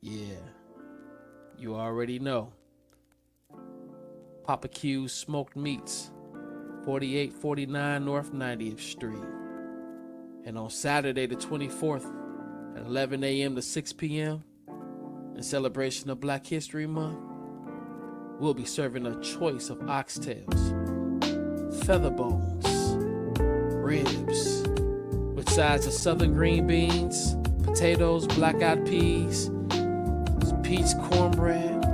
Yeah, you already know. Poppa Q's Smoked Meats, 4849 North 90th Street. And on Saturday the 24th at 11 a.m. to 6 p.m., in celebration of Black History Month, we'll be serving a choice of oxtails, feather bones, ribs, with sides of southern green beans, potatoes, black-eyed peas, peach cornbread,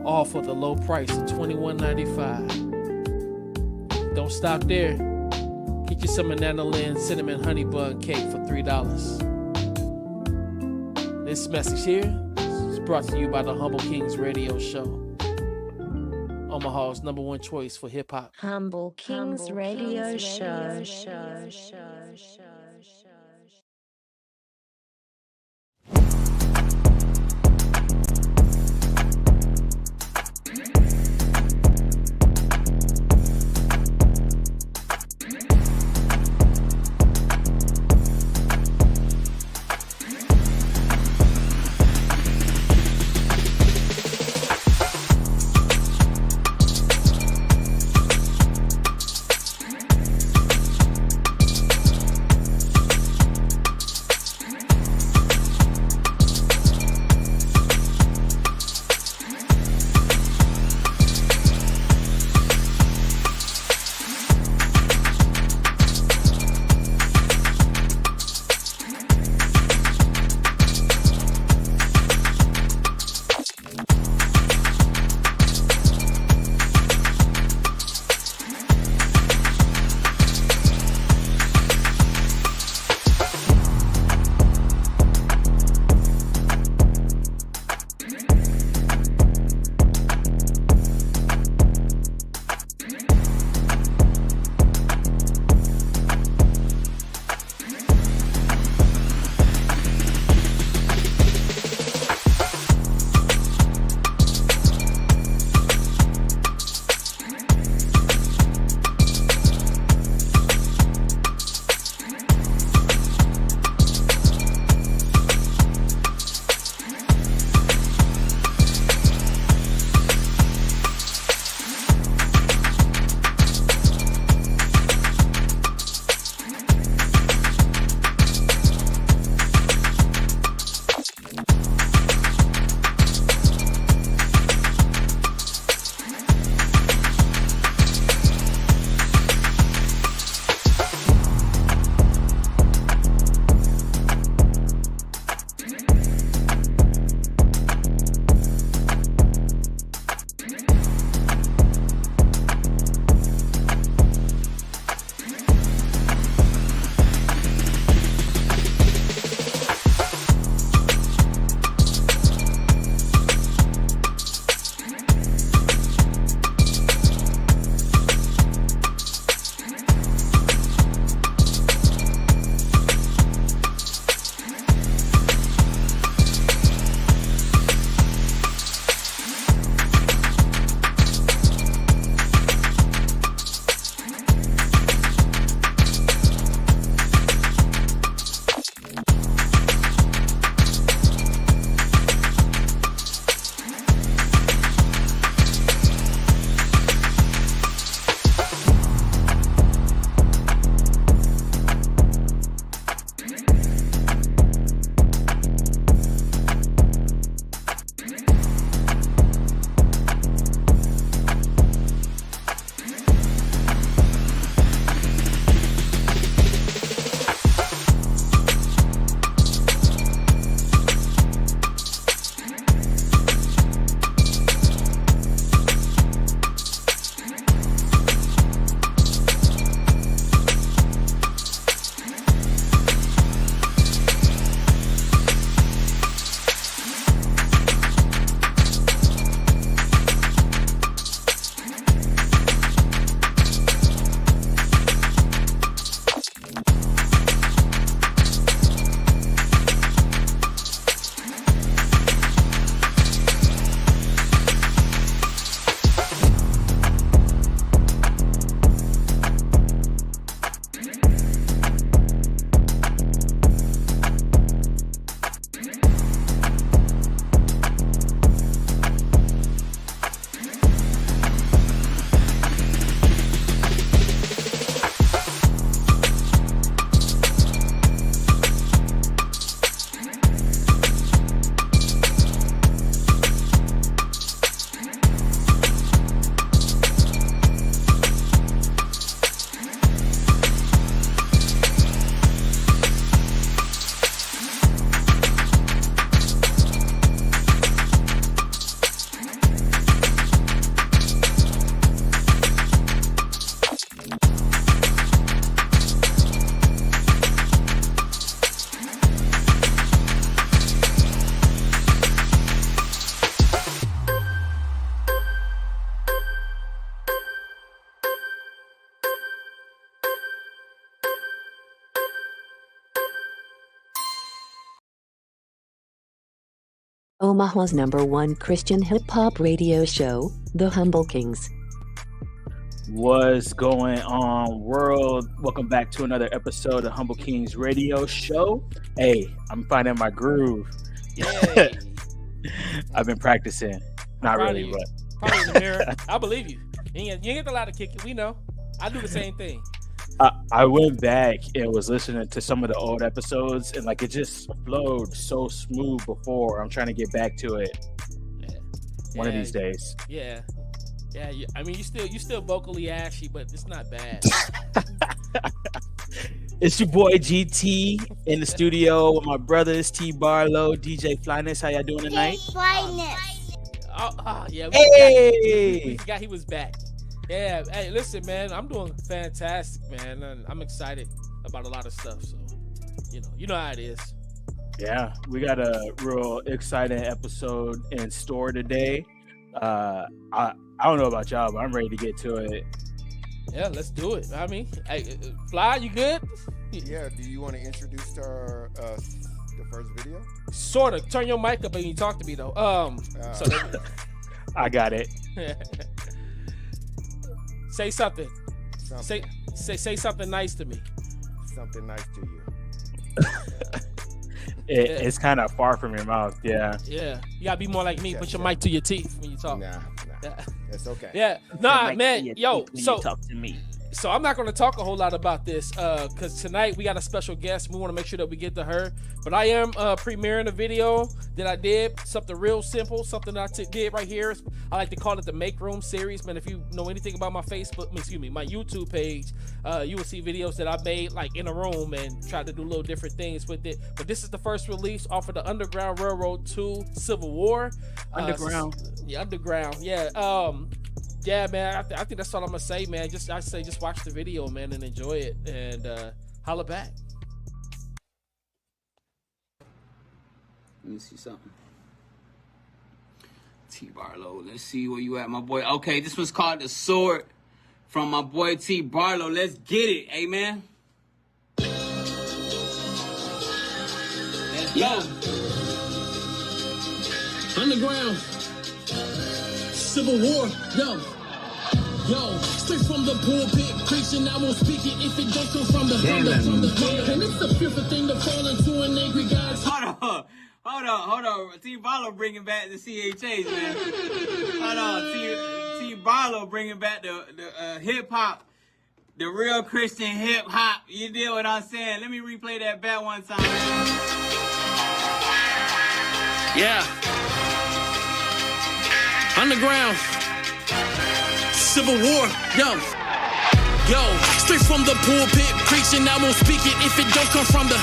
all for the low price of $21.95. Don't stop there. Get you some Nanolin cinnamon honey bun cake for $3. This message here is brought to you by the Humble Kingz radio show, Omaha's #1 choice for hip-hop. Humble Kingz radio show. Omaha's #1 Christian hip-hop radio show, The Humble Kingz. What's going on, world? Welcome back to another episode of Humble Kingz radio show. Hey, I'm finding my groove. Yay. I've been practicing. Not really, but probably in the mirror. I believe you. You ain't get a lot of kicking. We know. I do the same thing. I went back and was listening to some of the old episodes, and like it just flowed so smooth before. I'm trying to get back to it one of these days. Yeah. I mean, you still vocally ashy, but it's not bad. It's your boy GT in the studio with my brothers T Barlow, DJ Flyness. How y'all doing tonight? Flyness. Yeah. We forgot he was back. Yeah. Hey, listen, man. I'm doing fantastic, man. And I'm excited about a lot of stuff. So, you know how it is. Yeah, we got a real exciting episode in store today. I don't know about y'all, but I'm ready to get to it. Yeah, let's do it. I mean, hey, Fly, you good? Yeah, do you want to introduce the first video? Sort of. Turn your mic up and you talk to me, though. I got it. Say something. Say something nice to me. Something nice to you. It's kind of far from your mouth, yeah. Yeah, you gotta be more like me. Put your mic to your teeth when you talk. Nah, that's okay. Yeah, nah, man. Yo, so talk to me. So I'm not going to talk a whole lot about this because tonight we got a special guest. We want to make sure that we get to her. But I am premiering a video that I did, something real simple, something I did right here. I like to call it the Make Room series. Man, if you know anything about my my YouTube page, you will see videos that I made like in a room and tried to do little different things with it. But this is the first release off of the Underground Railroad 2 Civil War. Underground. Underground. Yeah. Yeah, man, I think that's all I'm gonna say, man. Just watch the video, man, and enjoy it, and holla back. Let me see something. T Barlow, let's see where you at, my boy. Okay, this one's called The Sword from my boy T Barlow. Let's get it, amen. Let's go. Underground. Civil War, yo, straight from the pulpit, preaching, I won't speak it if it don't come from the and it's a fearful thing to fall into an angry God's. Hold on. T Barlow bringing back the CHAs, man. Hold on, T Barlow bringing back the hip hop, the real Christian hip hop. You deal what I'm saying? Let me replay that back one time. Yeah. Underground, Civil War, yo, straight from the pulpit, preaching, I won't speak it if it don't come from the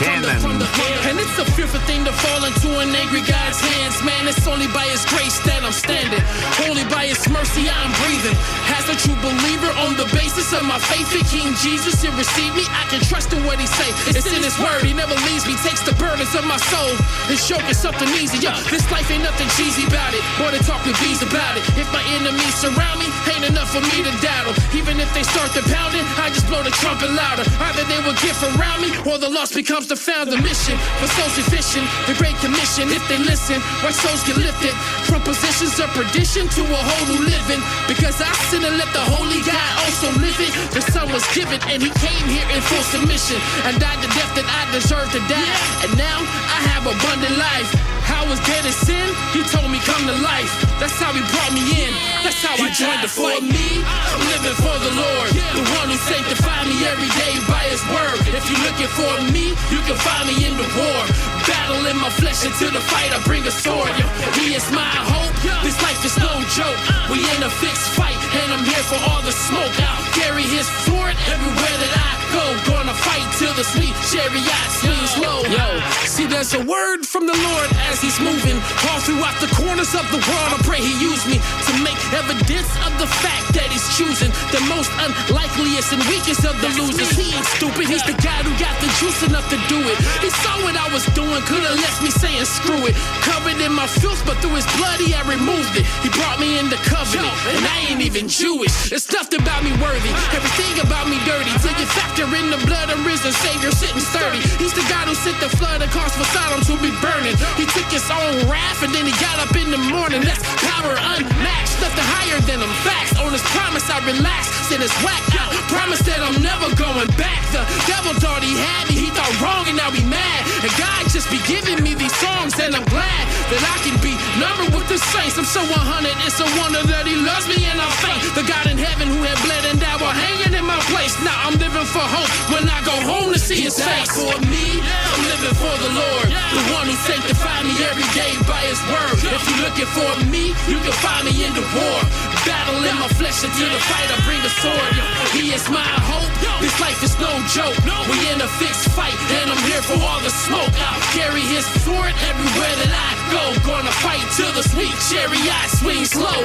and it's a fearful thing to fall into an angry God's hands, man. It's only by His grace that I'm standing, only by His mercy I'm breathing. As a true believer, on the basis of my faith in King Jesus, He'll receive me. I can trust in what He say. It's in His word. He never leaves me. Takes the burdens of my soul. His yoke is something easy. Yo, this life ain't nothing cheesy about it. More than talk to bees about it. If my enemies surround me, ain't enough for me to battle. Even if they start to pound it, I just blow the trumpet louder. Either they will get around me, or the lost becomes the found. The mission for souls efficient, the Great Commission. If they listen, why souls get lifted from positions of perdition to a whole new living. Because I sin and let the Holy God also live it. The Son was given, and He came here in full submission and died the death that I deserved to die. And now I have abundant life. I was dead in sin, He told me come to life. That's how He brought me in. That's how I joined the fight. For me, I'm living for the Lord, the one who sanctified me every day by His word. If you're looking for me, you can find me in the war. Battling my flesh until the fight, I bring a sword. He is my hope. This life is no joke. We in a fixed fight, and I'm here for all the smoke. I'll carry His sword everywhere that I go. Gonna fight till the sweet chariot swings low. Yo, see, there's a word from the Lord as He's moving all throughout the corners of the world. I pray He use me to make evidence of the fact that He's choosing the most unlikeliest and weakest of the losers. He ain't stupid. He's the God who got the juice enough to do it. He saw what I was doing Someone could have left me saying screw it. Covered in my filth, but through his blood he had removed it. He brought me into covenant, and I ain't even Jewish. There's nothing about me worthy, everything about me dirty. Till you factor in the blood of risen Savior sitting sturdy. He's the God who sent the flood and caused for Sodom to be burning. He took his own wrath and then he got up in the morning. That's power unmatched, nothing higher than them facts. On his promise I relaxed, said it's whack out. Promise that I'm never going back. The devil thought he had me, he thought wrong and now he mad. And God just be giving me these songs and I'm glad that I can be numbered with the saints. I'm so 100, it's a wonder that he loves me and I'm faint. The God in heaven who had bled and died while hanging in my place. Now I'm living for hope when I go home to see his face. For me, I'm living for the Lord, the one who sanctified me every day by his word. If you're looking for me, you can find me in the war, battling my flesh until the fight I bring the sword. He is my hope, this life is no joke. We in a fixed fight and I'm here for all the smoke. I'll carry his sword everywhere that I go. Gonna fight till the sweet chariot swings low.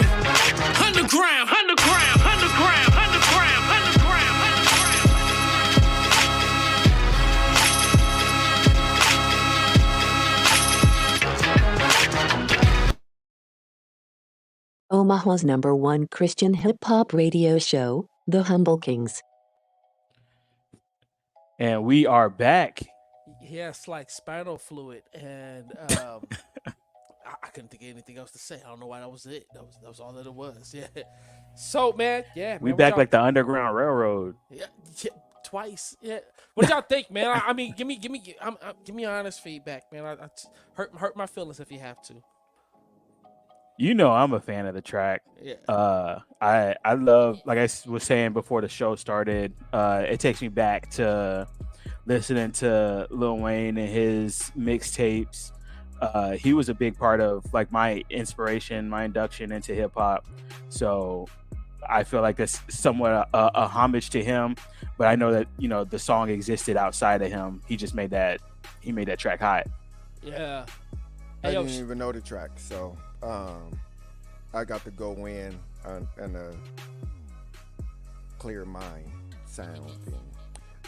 Underground, underground, underground, underground, underground, underground. Omaha's #1 Christian hip-hop radio show, The Humble Kingz. And we are back. Yeah, it's like spinal fluid, and I couldn't think of anything else to say. I don't know why that was it. That was all that it was. Yeah. So man, yeah, We man, back like the Underground Railroad. yeah, twice. Yeah. What y'all think, man? I mean, give me honest feedback, man. I hurt my feelings if you have to. You know I'm a fan of the track. Yeah. I love, like I was saying before the show started, it takes me back to listening to Lil Wayne and his mixtapes. He was a big part of like my inspiration, my induction into hip hop. So I feel like that's somewhat a homage to him, but I know that, you know, the song existed outside of him. He just made that track hot. Yeah. I Hey, yo, didn't even know the track, so I got to go in on a clear mind sound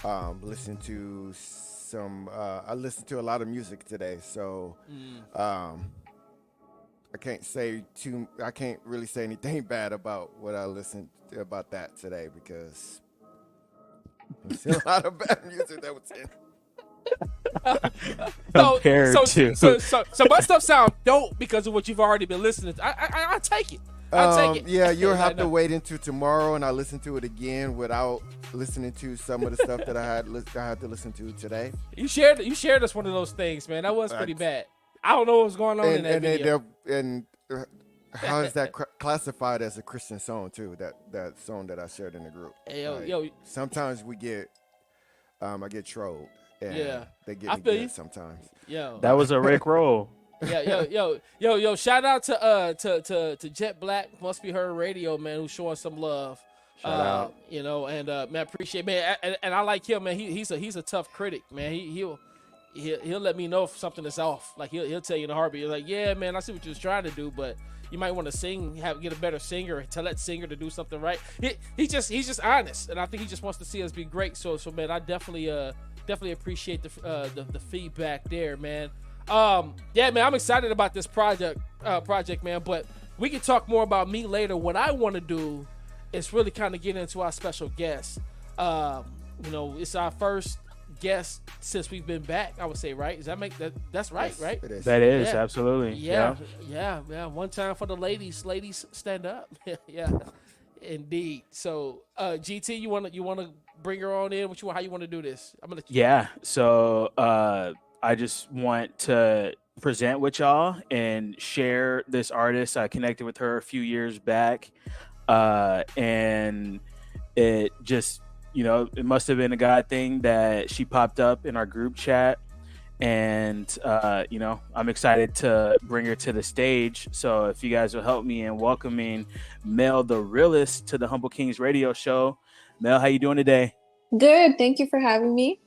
and listen to some. I listened to a lot of music today, so I can't really say anything bad about what I listened to about that today because there's a lot of bad music that was in. So my stuff sounds dope because of what you've already been listening to. I take it. I'll take it. Yeah, you'll have to wait until tomorrow, and I listen to it again without listening to some of the stuff that I had to listen to today. You shared us one of those things, man. That was pretty bad. I don't know what's going on in that video. How is that classified as a Christian song too? That song that I shared in the group. Hey, like, yo. Sometimes we get, I get trolled. And Yeah, they get I me feel good you. sometimes. Yo, That was a Rick roll. yo. Shout out to Jet Black, Must Be Heard Radio, man, who's showing some love. Shout out. You know, and man, appreciate, man, and I like him, man. He's a tough critic, man. He'll let me know if something is off. Like he'll tell you in a heartbeat. He's like, yeah, man, I see what you was trying to do, but you might want to sing, get a better singer, tell that singer to do something right. He's just honest, and I think he just wants to see us be great. So man, I definitely appreciate the feedback there, man. Yeah, man, I'm excited about this project, man. But we can talk more about me later. What I want to do is really kind of get into our special guest. You know, it's our first guest since we've been back. I would say, right? Does that make that? That's right, Yes, right? it is. That is Yeah. absolutely. Yeah. One time for the ladies. Ladies, stand up. Yeah, indeed. So, GT, you wanna bring her on in? How you want to do this? I'm gonna. Yeah. So I just want to present with y'all and share this artist. I connected with her a few years back, and it just, you know, it must have been a God thing that she popped up in our group chat. And you know, I'm excited to bring her to the stage. So if you guys will help me in welcoming Mell the Realist to the Humble Kingz radio show. Mell, how you doing today? Good. Thank you for having me.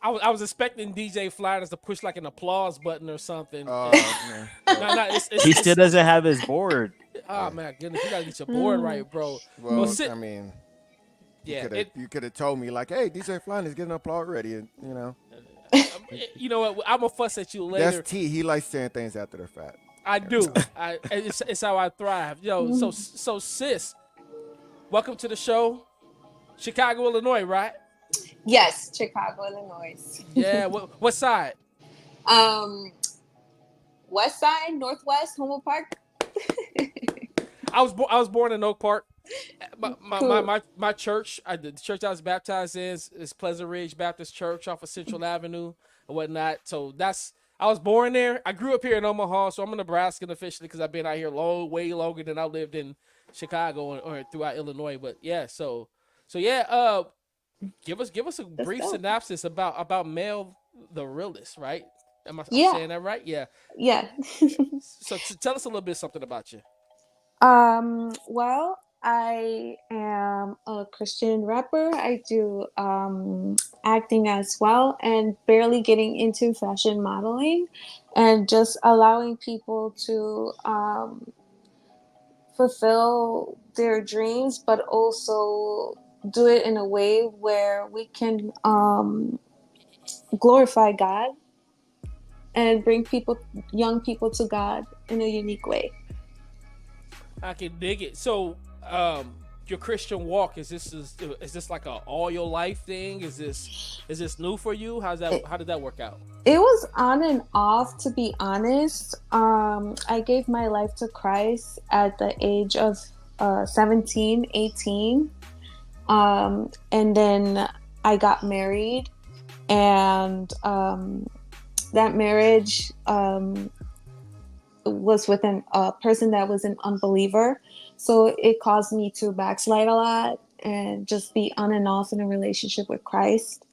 I was expecting DJ Flyness to push like an applause button or something. Oh, man. He still doesn't have his board. Oh my goodness, you gotta get your board right, bro. Well, sit- I mean, Yeah, you could have told me like, hey, DJ Flyness getting an applause already, and you know. You know what? I'm gonna fuss at you later. That's T. He likes saying things after the fact. I do. It's how I thrive. Yo, so sis, welcome to the show. Chicago, Illinois, right? Yes, Chicago, Illinois. Yeah. What side? West side, Northwest, Humboldt Park. I was born in Oak Park. Cool. My church, the church I was baptized in is Pleasant Ridge Baptist Church off of Central Avenue and whatnot. So I was born there. I grew up here in Omaha, so I'm a Nebraskan officially because I've been out here way longer than I lived in Chicago or throughout Illinois. But yeah, so yeah, give us a brief synopsis about Mell the Realist, right? Am I saying that right? Yeah. Yeah. So tell us a little bit something about you. Well, I am a Christian rapper. I do acting as well, and barely getting into fashion modeling, and just allowing people to fulfill their dreams, but also do it in a way where we can glorify God and bring young people to God in a unique way. I can dig it. So, your Christian walk is this like a all your life thing? Is this new for you? How did that work out? It was on and off, to be honest. I gave my life to Christ at the age of 17, 18. And then I got married, and that marriage was with a person that was an unbeliever. So it caused me to backslide a lot and just be on and off in a relationship with Christ.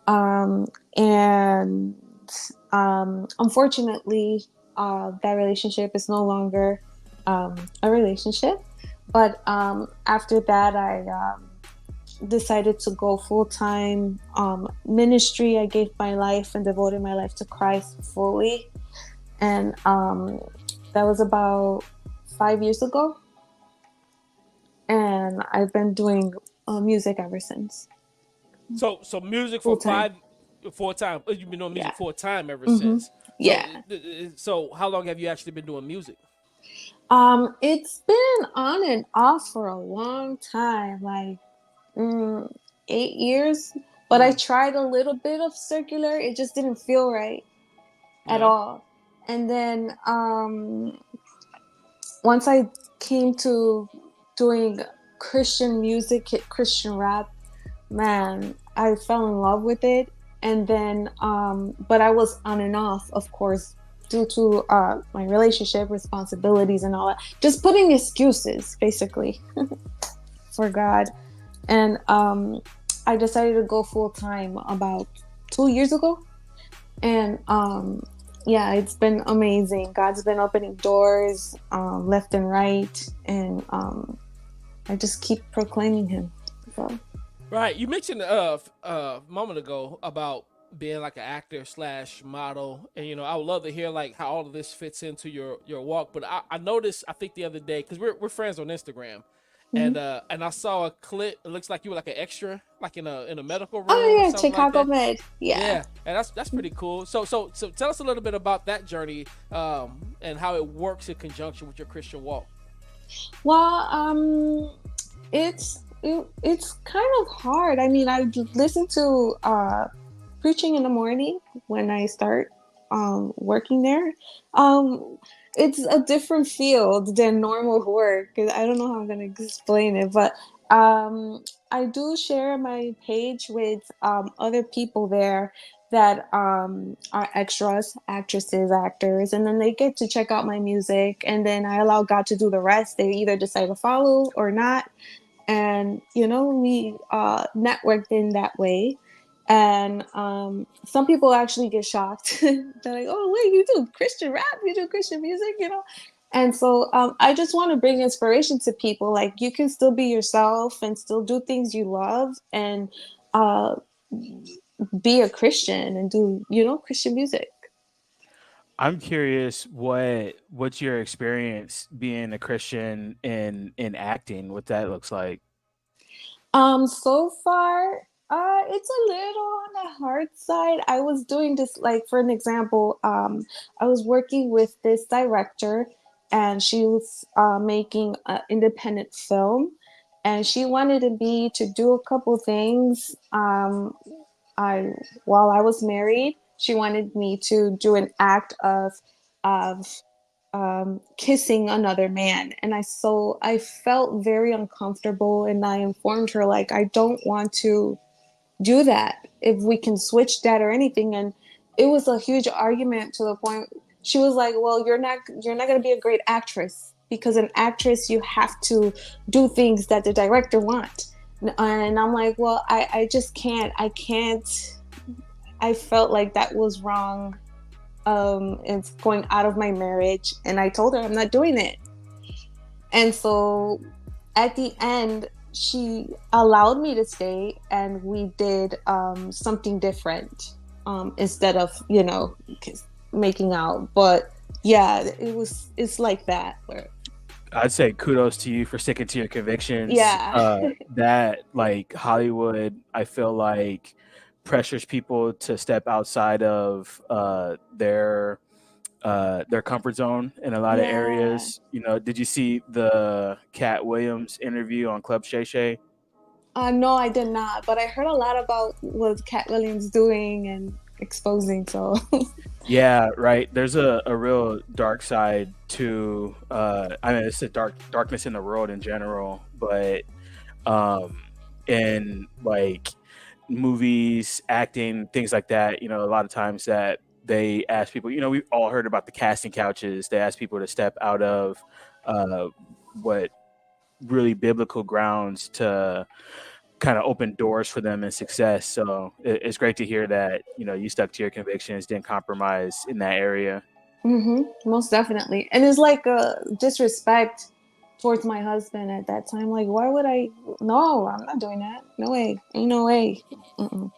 Unfortunately, that relationship is no longer a relationship. But after that, I decided to go full-time ministry. I gave my life and devoted my life to Christ fully. And that was about 5 years ago. And I've been doing music ever since. So music for full time. You've been doing music full time ever since. So how long have you actually been doing music? It's been on and off for a long time, like 8 years. But I tried a little bit of circular. It just didn't feel right at all. And then once I came to doing Christian music, Christian rap, man, I fell in love with it. And then, but I was on and off, of course, due to my relationship responsibilities and all that. Just putting excuses, basically, for God. And I decided to go full time about 2 years ago. And yeah, it's been amazing. God's been opening doors left and right. And I just keep proclaiming him. So. Right. You mentioned a moment ago about being like an actor / model. And, I would love to hear like how all of this fits into your walk. But I noticed, I think the other day, because we're friends on Instagram. And I saw a clip. It looks like you were like an extra, like in a medical room. Oh yeah, like Chicago that. Med. Yeah, and that's pretty cool. So tell us a little bit about that journey and how it works in conjunction with your Christian walk. Well, it's kind of hard. I mean, I listen to preaching in the morning when I start working there. It's a different field than normal work. I don't know how I'm going to explain it, but I do share my page with other people there that are extras, actresses, actors, and then they get to check out my music, and then I allow God to do the rest. They either decide to follow or not, and we networked in that way. And some people actually get shocked. They're like, oh, wait, you do Christian rap? You do Christian music, And so I just want to bring inspiration to people. Like, you can still be yourself and still do things you love and be a Christian and do, Christian music. I'm curious what's your experience being a Christian in acting, what that looks like. So far, It's a little on the hard side. I was doing this, like, for an example, I was working with this director, and she was making an independent film, and she wanted me to do a couple things. I While I was married, she wanted me to do an act of kissing another man, and I felt very uncomfortable, and I informed her, like, I don't want to do that, if we can switch that or anything. And it was a huge argument, to the point she was like, well, you're not going to be a great actress, because an actress, you have to do things that the director wants. And I'm like, well, I just can't. I felt like that was wrong. It's going out of my marriage, and I told her I'm not doing it. And so at the end, she allowed me to stay, and we did something different, instead of, making out. But yeah, it's like that. Where, I'd say kudos to you for sticking to your convictions. yeah. That, like, Hollywood, I feel like, pressures people to step outside of their comfort zone in a lot of Yeah. areas. Did you see the Cat Williams interview on Club Shay Shay? No, I did not, but I heard a lot about what Cat Williams doing and exposing. So Yeah, right. There's a real dark side to I mean, it's a darkness in the world in general, but in, like, movies, acting, things like that, a lot of times that they ask people, we've all heard about the casting couches. They ask people to step out of what really biblical grounds to kind of open doors for them and success. So it's great to hear that, you stuck to your convictions, didn't compromise in that area. most definitely. And it's like a disrespect towards my husband at that time. Like, why would I? No, I'm not doing that. No way. Ain't no way. Mm-mm.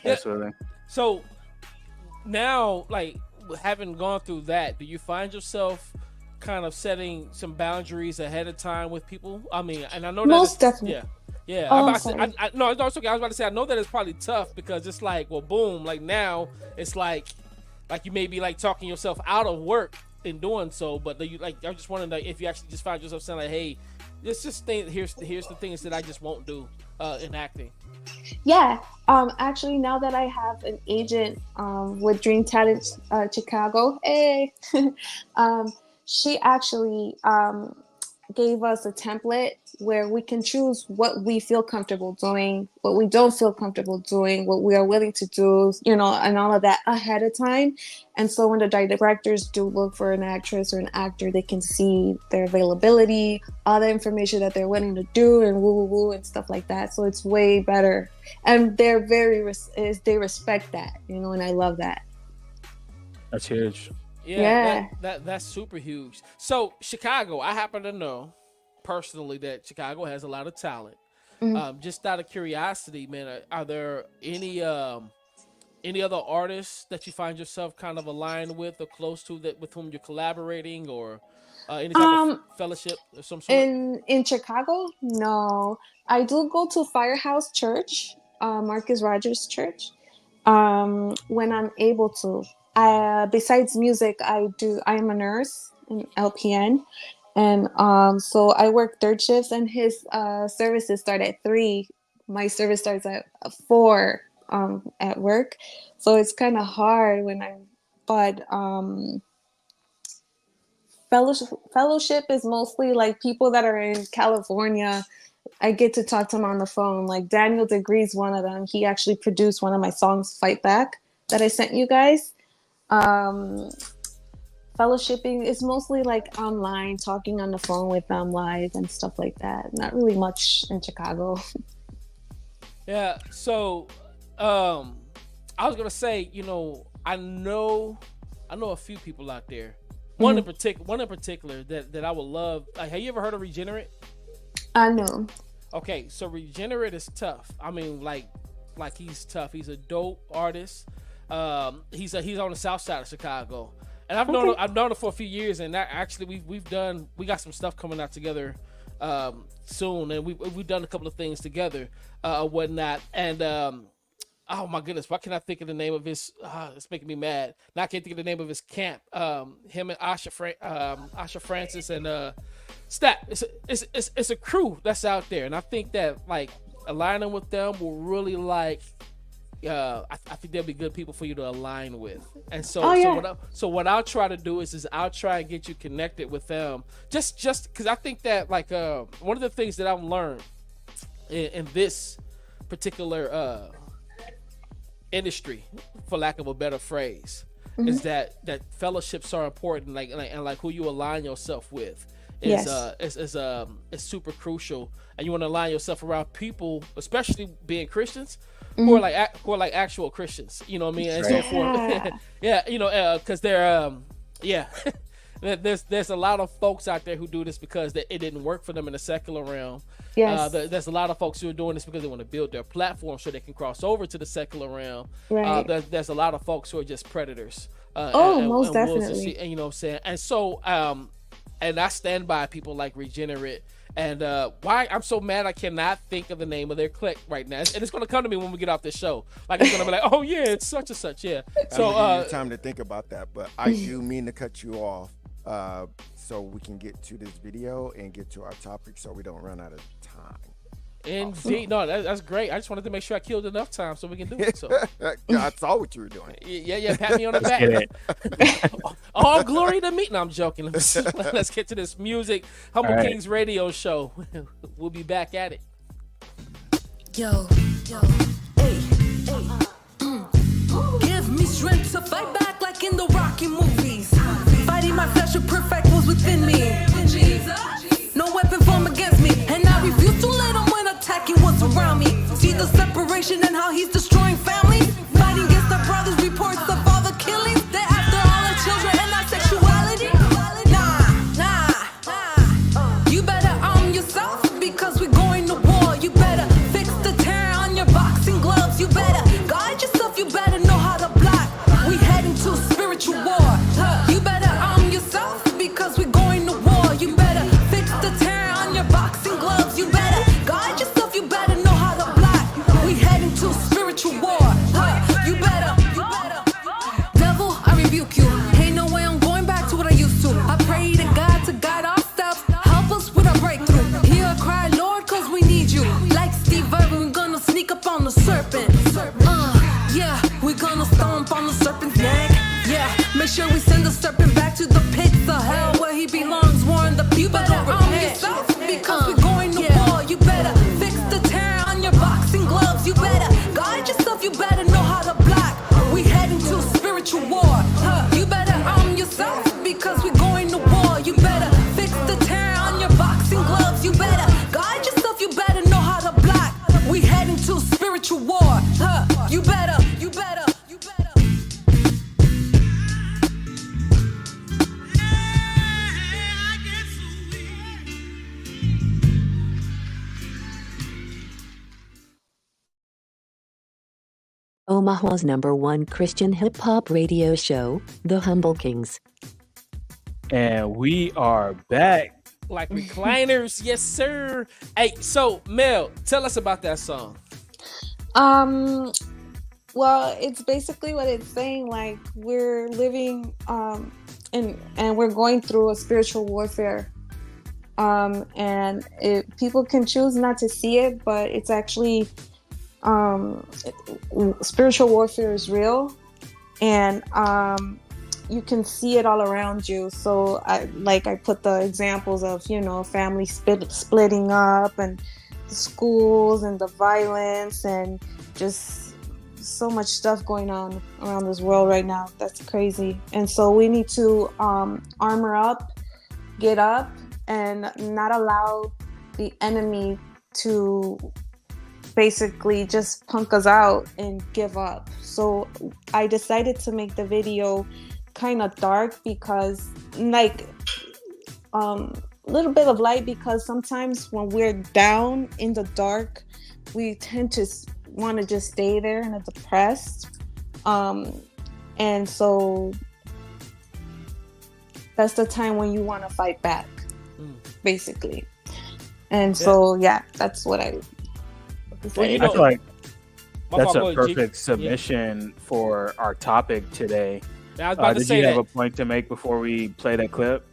Absolutely. So now, like, having gone through that, do you find yourself kind of setting some boundaries ahead of time with people? I mean, and I know that Most it's- definitely. Yeah. Oh, I'm I'm about to say, sorry. no, it's okay. I was about to say, I know that it's probably tough, because it's like, well, boom, like, now it's like you may be, like, talking yourself out of work in doing so, but you, like, I'm just wondering, like, if you actually just find yourself saying, like, hey, let's just think, here's the things that I just won't do in acting. Yeah. Actually, now that I have an agent with Dream Talent Chicago, hey, she actually gave us a template where we can choose what we feel comfortable doing, what we don't feel comfortable doing, what we are willing to do, and all of that ahead of time. And so when the directors do look for an actress or an actor, they can see their availability, all the information that they're willing to do, and woo woo woo and stuff like that. So it's way better, and they're they respect that, and I love that. That's huge. Yeah. That's super huge. So Chicago, I happen to know personally that Chicago has a lot of talent. Just out of curiosity, man, are there any other artists that you find yourself kind of aligned with or close to, that with whom you're collaborating, or any type of fellowship of some sort? In Chicago, no. I do go to Firehouse Church, Marcus Rogers Church, when I'm able to. Besides music, I am a nurse, an LPN, and so I work third shifts, and his services start at 3. My service starts at 4 at work, so it's kind of hard when I'm. But fellowship is mostly like people that are in California. I get to talk to them on the phone. Like Daniel Degree's one of them. He actually produced one of my songs, Fight Back, that I sent you guys. Fellowshipping is mostly like online, talking on the phone with them live and stuff like that. Not really much in Chicago. Yeah. So, I was gonna say, I know a few people out there. One in particular that I would love. Like, have you ever heard of Regenerate? I know. Okay, so Regenerate is tough. I mean, like he's tough. He's a dope artist. He's on the south side of Chicago, and I've known him for a few years. And that actually we got some stuff coming out together soon, and we've done a couple of things together, or whatnot. And oh my goodness, why can't I think of the name of his? It's making me mad. Now I can't think of the name of his camp. Him and Asha Francis and Stat. It's a crew that's out there, and I think that like aligning with them will really like. I think they'll be good people for you to align with, and so what I'll try to do is I'll try and get you connected with them, just because I think that like one of the things that I've learned in this particular industry, for lack of a better phrase, is that fellowships are important, like who you align yourself with is super crucial, and you want to align yourself around people, especially being Christians, who are like actual Christians, you know what I mean, and so forth. Yeah, you know, because they're there's a lot of folks out there who do this because it didn't work for them in the secular realm. Yes. There's a lot of folks who are doing this because they want to build their platform so they can cross over to the secular realm. Right. There's a lot of folks who are just predators. Most definitely. And you know what I'm saying? And so, and I stand by people like Regenerate. And why I'm so mad I cannot think of the name of their clique right now, and it's gonna come to me when we get off this show. Like it's gonna be like, oh yeah, it's such and such, yeah. So time to think about that, but I do mean to cut you off so we can get to this video and get to our topic, so we don't run out of time. Indeed, no, that's great. I just wanted to make sure I killed enough time so we can do it. So I saw what you were doing. Yeah, pat me on the back. All glory to me. No, I'm joking. Let's get to this music. Humble Kingz radio show. We'll be back at it. Yo, hey. Give me strength to fight back like in the Rocky movies. Fighting my flesh with perfect was within me. No weapon formed against me, and I refuse to let him win attacking what's around me. See the separation and how he's destroying families. Fighting against our brothers, reports of all the killings. They're after all our children and our sexuality. Nah. You better arm yourself because we're going to war. You better fix the tear on your boxing gloves. You better guide yourself. You better know how to block. We heading to spiritual war. You better arm yourself because we're going to war. You better fix the tear on your boxing gloves. You better guide yourself. You better know how to block. We heading to spiritual war. You better. Devil, I rebuke you. Ain't no way I'm going back to what I used to. I pray to God to guide our steps. Help us with our breakthrough. Hear a cry, Lord, cause we need you. Like Steve Irwin, we're gonna sneak up on the serpent. Yeah, we're gonna stomp on the serpent's neck. Yeah, make sure we send the serpent back to the pits of hell where he belongs. Warn the people, better arm yourself because we're going to war. You better fix the tear on your boxing gloves. You better guide yourself. You better know how to block. We heading to spiritual war. You better arm yourself because we're going to war. You better fix the tear on your boxing gloves. You better guide yourself. You better know how to block. We heading to spiritual war. You better. Omaha's #1 Christian hip-hop radio show, The Humble Kingz. And we are back. Like recliners, yes sir. Hey, so Mel, tell us about that song. Well, it's basically what it's saying. Like we're living and we're going through a spiritual warfare. And people can choose not to see it, but it's actually spiritual warfare is real, and you can see it all around you. So I put the examples of, family splitting up, and the schools, and the violence, and just so much stuff going on around this world right now. That's crazy. And so we need to armor up, get up, and not allow the enemy to basically just punk us out and give up. So I decided to make the video kind of dark because little bit of light, because sometimes when we're down in the dark, we tend to want to just stay there and depressed. And so that's the time when you want to fight back, basically. And so that's what I decided. I feel like that's Go a ahead, G. perfect submission for our topic today. Now, I was about to Did say you that. have a point to make before we play that clip?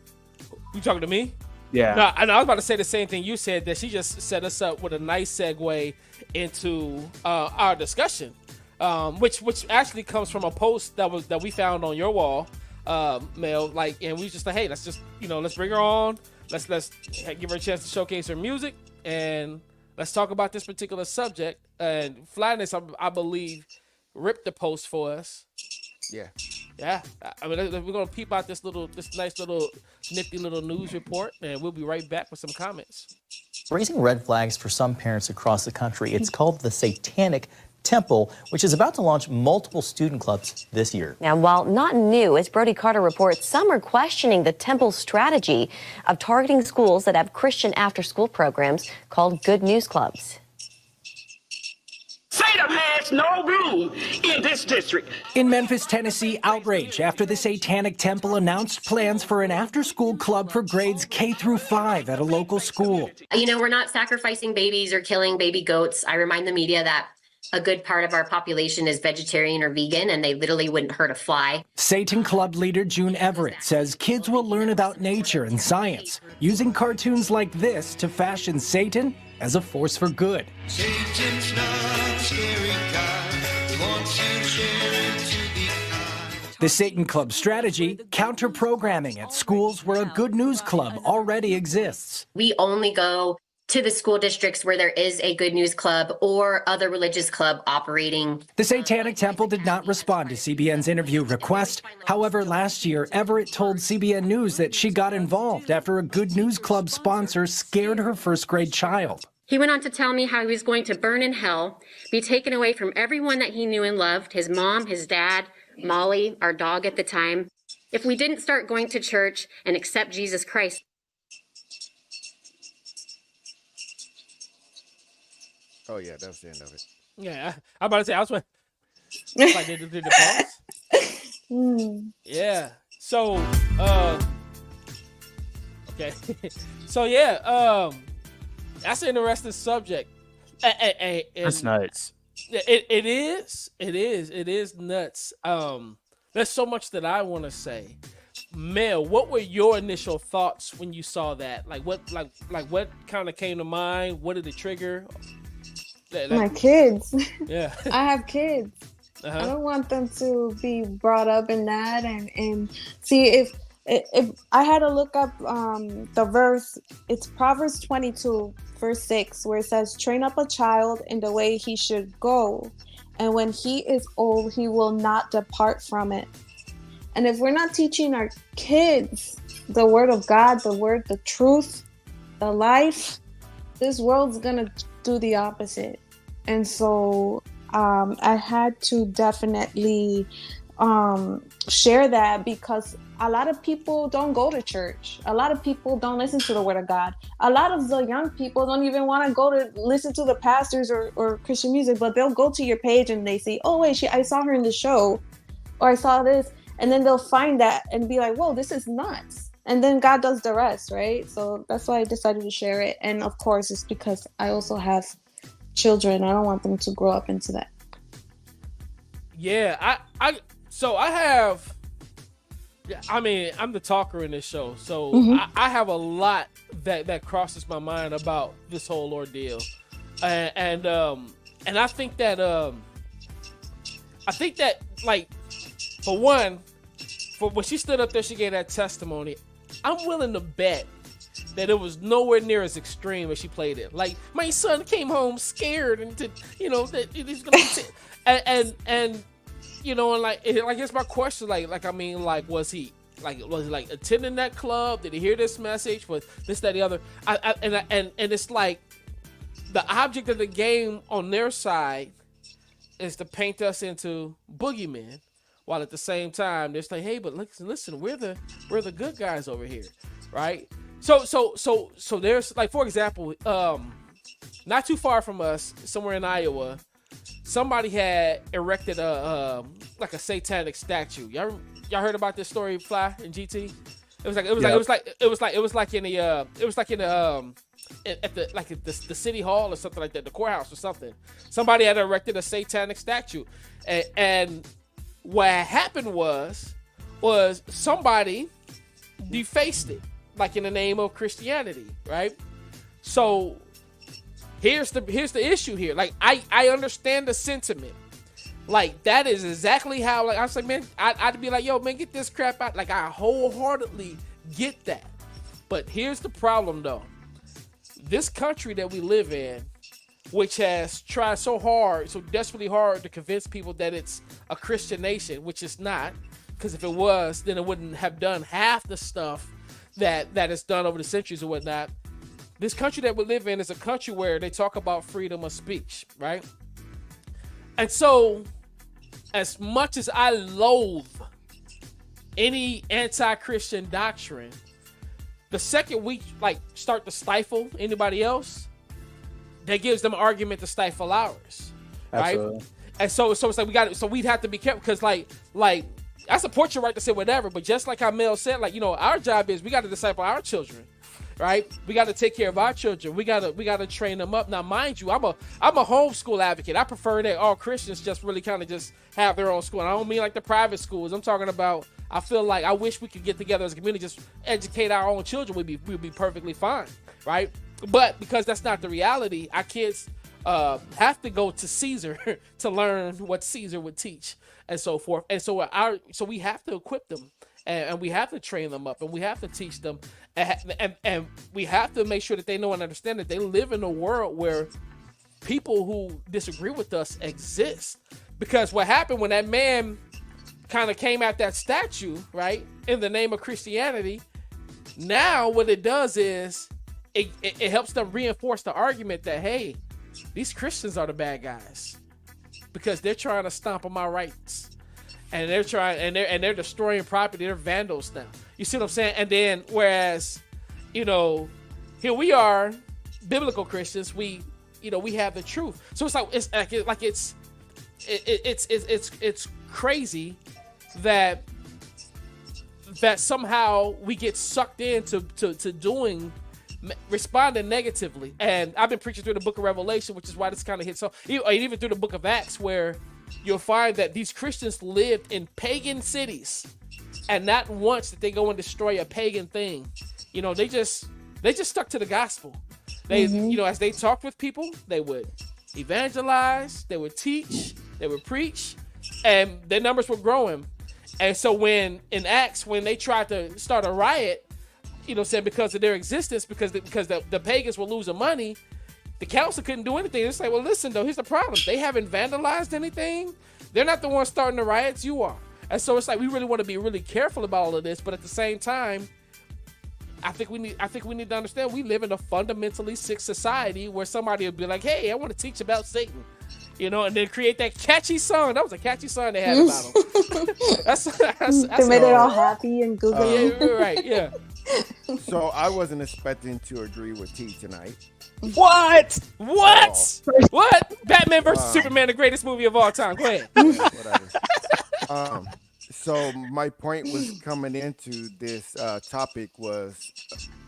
You talking to me? Yeah. No, I was about to say the same thing you said, that she just set us up with a nice segue into our discussion, which actually comes from a post that we found on your wall, Mel. Like, and we just like, hey, let's just let's bring her on. Let's give her a chance to showcase her music, and let's talk about this particular subject. And Flyness, I believe, ripped the post for us. Yeah. I mean, we're gonna peep out this nice little nifty little news report, and we'll be right back with some comments. Raising red flags for some parents across the country. It's called the Satanic Temple, which is about to launch multiple student clubs this year. Now, while not new, as Brody Carter reports, some are questioning the temple's strategy of targeting schools that have Christian after-school programs called Good News Clubs. Satan has no room in this district. In Memphis, Tennessee, outrage after the Satanic Temple announced plans for an after-school club for grades K through 5 at a local school. We're not sacrificing babies or killing baby goats. I remind the media that a good part of our population is vegetarian or vegan, and they literally wouldn't hurt a fly. Satan Club leader June Everett says kids will learn about nature and science, using cartoons like this to fashion Satan as a force for good. Satan's not a scary guy. He wants you to share into the eye. The Satan Club strategy, counter-programming at schools where a Good News Club already exists. We only go to the school districts where there is a Good News Club or other religious club operating. The Satanic Temple did not respond to CBN's interview request. However, last year, Everett told CBN News that she got involved after a Good News Club sponsor scared her first-grade child. He went on to tell me how he was going to burn in hell, be taken away from everyone that he knew and loved, his mom, his dad, Molly, our dog at the time, if we didn't start going to church and accept Jesus Christ. Oh yeah, that's the end of it. Yeah, I'm about to say, I was like, did the pause? Yeah. So, okay. So yeah, that's an interesting subject. That's nuts. It is nuts. There's so much that I want to say. Mel, what were your initial thoughts when you saw that? Like what kind of came to mind? What did it trigger? My kids. Yeah. I have kids. Uh-huh. I don't want them to be brought up in that and see if I had to look up the verse. It's Proverbs 22 verse 6 where it says, train up a child in the way he should go, and when he is old he will not depart from it. And if we're not teaching our kids the word of God, the truth, the life, this world's gonna do the opposite. And so I had to definitely share that, because a lot of people don't go to church. A lot of people don't listen to the word of God. A lot of the young people don't even want to go to listen to the pastors or Christian music, but they'll go to your page and they say, oh wait, I saw her in the show, or I saw this, and then they'll find that and be like, whoa, this is nuts. And then God does the rest, right? So that's why I decided to share it. And of course, it's because I also have children. I don't want them to grow up into that. Yeah, I have. I mean, I'm the talker in this show, so I have a lot that crosses my mind about this whole ordeal, and I think that like, for one, for when she stood up there, she gave that testimony. I'm willing to bet that it was nowhere near as extreme as she played it. Like, my son came home scared, and that he's gonna and like here's my question. Was he attending that club? Did he hear this message? Was this, that, the other? And it's like the object of the game on their side is to paint us into boogeymen, while at the same time they're like, hey, but listen, we're the good guys over here, right? So there's, like, for example, not too far from us, somewhere in Iowa, somebody had erected a satanic statue. Y'all heard about this story, Fly and GT? It was like in at the city hall or something like that, the courthouse or something. Somebody had erected a satanic statue, and what happened was somebody defaced it, like in the name of Christianity, right? So here's the issue here. Like I understand the sentiment. Like that is exactly how, like I was like, man, I'd be like, yo, man, get this crap out. Like I wholeheartedly get that. But here's the problem though. This country that we live in, which has tried so desperately hard to convince people that it's a Christian nation, which it's not, because if it was, then it wouldn't have done half the stuff that it's done over the centuries or whatnot. This country that we live in is a country where they talk about freedom of speech, right? And so, as much as I loathe any anti-Christian doctrine, the second we like start to stifle anybody else, that gives them an argument to stifle ours, Absolutely. right? And so it's like we'd have to be careful because like I support your right to say whatever, but just like how Mel said, like, you know, our job is we got to disciple our children, right? We got to take care of our children. We got to train them up. Now, mind you, I'm a homeschool advocate. I prefer that all Christians just really kind of just have their own school. And I don't mean like the private schools. I'm talking about, I feel like I wish we could get together as a community, just educate our own children. We'd be perfectly fine, right? But because that's not the reality, our kids have to go to Caesar to learn what Caesar would teach and so forth. And so we have to equip them and we have to train them up and we have to teach them and we have to make sure that they know and understand that they live in a world where people who disagree with us exist. Because what happened when that man kind of came at that statue, right, in the name of Christianity, now what it does is it helps them reinforce the argument that, hey, these Christians are the bad guys because they're trying to stomp on my rights, and they're destroying property. They're vandals now. You see what I'm saying? And then whereas, you know, here we are, biblical Christians. We have the truth. So it's crazy that somehow we get sucked into responding negatively. And I've been preaching through the book of Revelation, which is why this kind of hits. So even through the book of Acts, where you'll find that these Christians lived in pagan cities, and not once did they go and destroy a pagan thing. You know, they just stuck to the gospel. They, you know, as they talked with people, they would evangelize, they would teach, they would preach, and their numbers were growing. And so when in Acts, when they tried to start a riot, you know, said because of their existence, because the pagans were losing money, the council couldn't do anything. It's like, well, listen, though, here's the problem. They haven't vandalized anything. They're not the ones starting the riots. You are. And so it's like we really want to be really careful about all of this. But at the same time, I think we need to understand we live in a fundamentally sick society where somebody will be like, hey, I want to teach about Satan. You know, and then create that catchy song. That was a catchy song they had about him. that's they made it all happy and googly. Yeah, you're right. Yeah. So I wasn't expecting to agree with T tonight. What? Batman versus Superman, the greatest movie of all time. Go ahead. Whatever. So my point was coming into this topic was,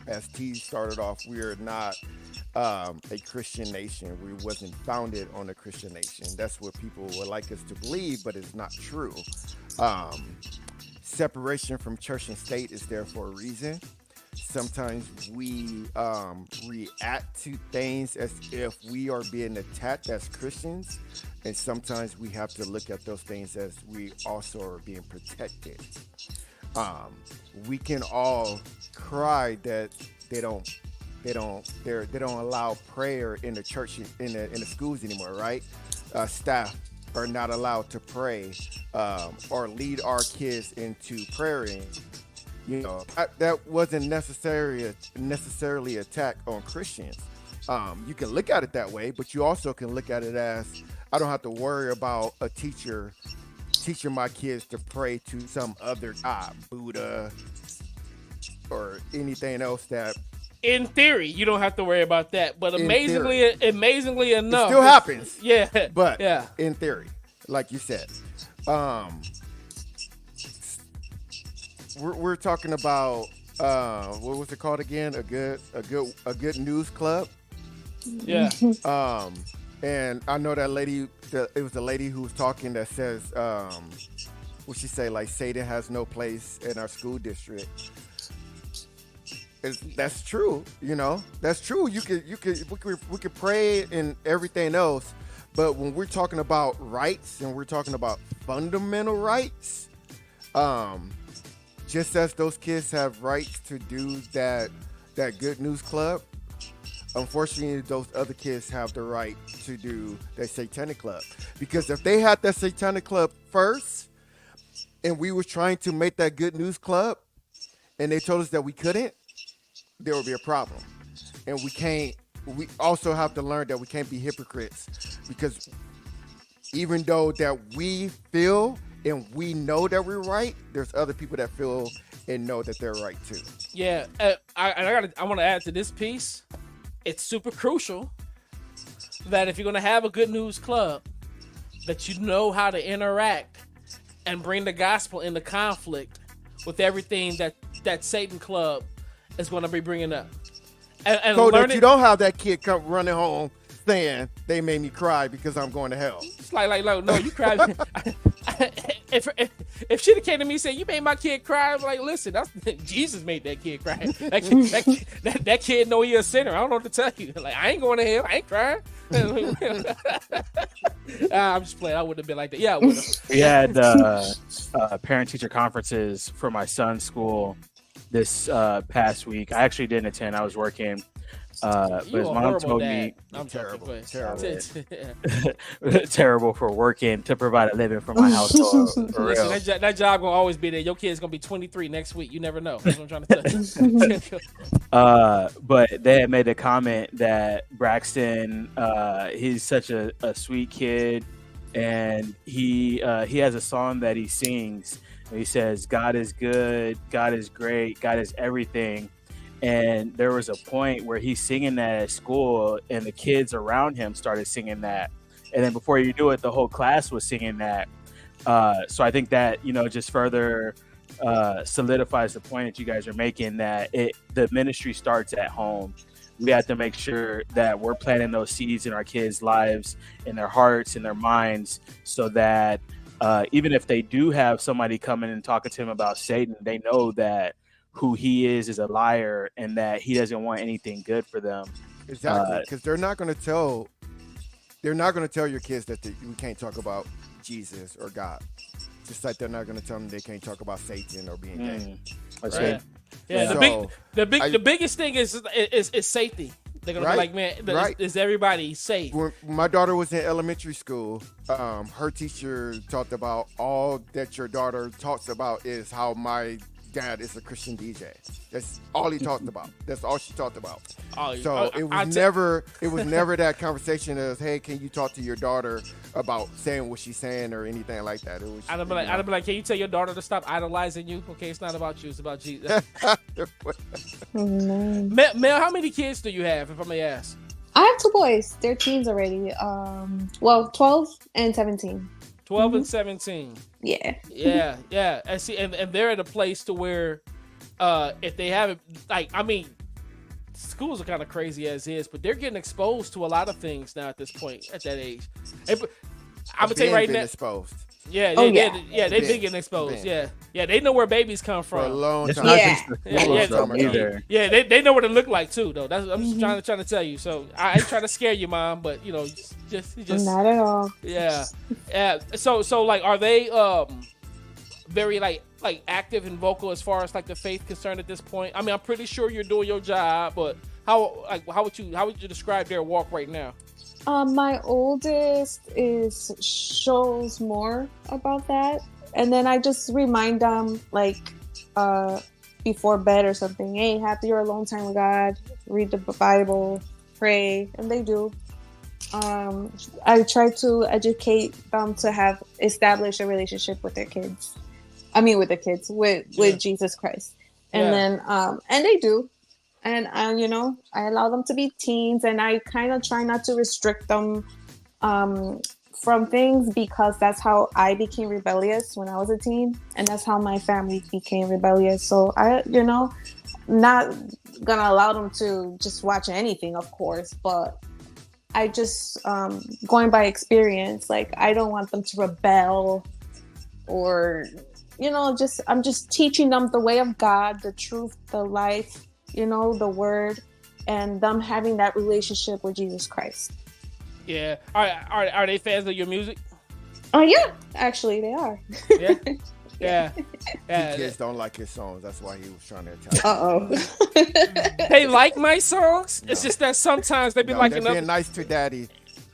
as T started off, we are not a Christian nation. We wasn't founded on a Christian nation. That's what people would like us to believe, but it's not true. Separation from church and state is there for a reason. Sometimes we react to things as if we are being attacked as Christians, and sometimes we have to look at those things as we also are being protected. We can all cry that they don't allow prayer in the church in the schools anymore, right? Staff are not allowed to pray or lead our kids into praying. You know, that wasn't necessarily attack on Christians. You can look at it that way, but you also can look at it as, I don't have to worry about a teacher teaching my kids to pray to some other god, Buddha, or anything else that. In theory, you don't have to worry about that, but amazingly enough, it still happens. Yeah, but yeah, in theory, like you said, we're talking about what was it called again? A good news club. Yeah. And I know that lady. It was the lady who was talking that says, what she say? Like Satan has no place in our school district. That's true. You know, that's true. We could pray and everything else, but when we're talking about rights and we're talking about fundamental rights, just as those kids have rights to do that good news club, unfortunately, those other kids have the right to do that satanic club. Because if they had that satanic club first, and we were trying to make that good news club, and they told us that we couldn't, there would be a problem. And we also have to learn that we can't be hypocrites, because even though that we feel and we know that we're right, there's other people that feel and know that they're right too. Yeah, I want to add to this piece. It's super crucial that if you're going to have a good news club, that you know how to interact and bring the gospel into conflict with everything that Satan club is going to be bringing up. And so that you don't have that kid come running home saying they made me cry because I'm going to hell. It's like no, you cried. If she'd have came to me and said, you made my kid cry, I'm like, listen, Jesus made that kid cry. That kid know he a sinner. I don't know what to tell you. Like, I ain't going to hell. I ain't crying. I'm just playing. I wouldn't have been like that. Yeah, I would have. We had parent-teacher conferences for my son's school this past week. I actually didn't attend. I was working. But his mom told me I'm terrible for working to provide a living for my household. For real. Listen, that job gonna always be there. Your kid's gonna be 23 next week. You never know. That's what I'm trying to tell you. But they had made a comment that Braxton, he's such a sweet kid, and he has a song that he sings. And he says, "God is good, God is great, God is everything." And there was a point where he's singing that at school, and the kids around him started singing that. And then before you knew it, the whole class was singing that. So I think that, just further solidifies the point that you guys are making, that the ministry starts at home. We have to make sure that we're planting those seeds in our kids' lives, in their hearts, in their minds, so that even if they do have somebody coming and talking to them about Satan, they know that who he is a liar, and that he doesn't want anything good for them. Exactly, because they're not going to tell your kids that we can't talk about Jesus or God. Just like they're not going to tell them they can't talk about Satan or being gay. That's right? right. Yeah, So, the biggest thing is safety. They're gonna be like, man, is everybody safe? When my daughter was in elementary school, her teacher talked about all that your daughter talks about is how my dad is a Christian DJ. That's all he talked about. That's all she talked about. It was never that conversation of, hey, can you talk to your daughter about saying what she's saying or anything like that. It was. I'd be like, can you tell your daughter to stop idolizing you? Okay, it's not about you. It's about Jesus. Mel, how many kids do you have, if I may ask? I have 2 boys. They're teens already. 12 and 17. 12 and 17. Yeah. Yeah. And see, and they're at a place to where, if they haven't, schools are kind of crazy as is, but they're getting exposed to a lot of things now at this point, at that age. I'm gonna tell you right now. Exposed. Yeah, they've been getting exposed. Yeah, they know where babies come from. For a long time. They know what it look like too, though. I'm just trying to tell you. So I ain't trying to scare you, Mom, but just not at all. Yeah. So like, are they very like active and vocal as far as like the faith concerned at this point? I mean, I'm pretty sure you're doing your job, but how would you describe their walk right now? My oldest shows more about that, and then I just remind them before bed or something, hey, have your alone time with God, read the Bible, pray, and they do. I try to educate them to establish a relationship with their kids. With Jesus Christ, and then and they do. And I allow them to be teens, and I kind of try not to restrict them from things, because that's how I became rebellious when I was a teen, and that's how my family became rebellious. So not gonna allow them to just watch anything, of course, but I just going by experience, like I don't want them to rebel or I'm just teaching them the way of God, the truth, the life, the word, and them having that relationship with Jesus Christ. Yeah. Are they fans of your music? Oh yeah, actually they are. Yeah. Yeah. Kids don't like his songs. That's why he was trying to attack. They like my songs. No. It's just that sometimes they be liking them. Being nice to daddy.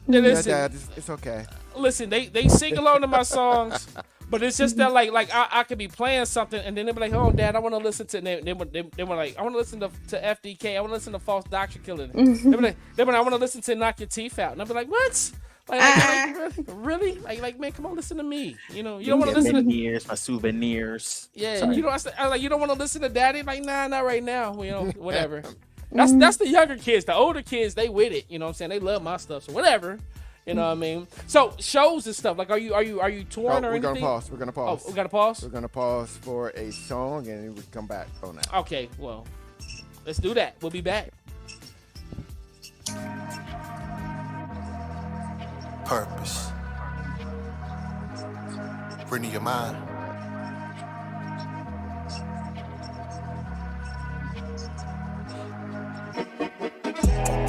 Listen, Dad, it's okay. Listen, they sing along to my songs, but it's just that like I could be playing something and then they be like, oh Dad, I want to listen to. They were like, I want to listen to FDK. I want to listen to False Doctrine Killing. They be like, I want to listen to Knock Your Teeth Out. And I be like, what? Like, really? Like, man, come on, listen to me. You don't want to listen to my souvenirs. Yeah, sorry. You don't want to listen to Daddy. Like, nah, not right now. Whatever. That's the younger kids. The older kids, they with it. You know what I'm saying? They love my stuff. So whatever. You know what I mean? So shows and stuff. Like, are you touring or anything? We're gonna pause. Oh, we gotta pause. We're gonna pause for a song and then we come back on that. Okay, well, let's do that. We'll be back. Purpose. Renew your mind.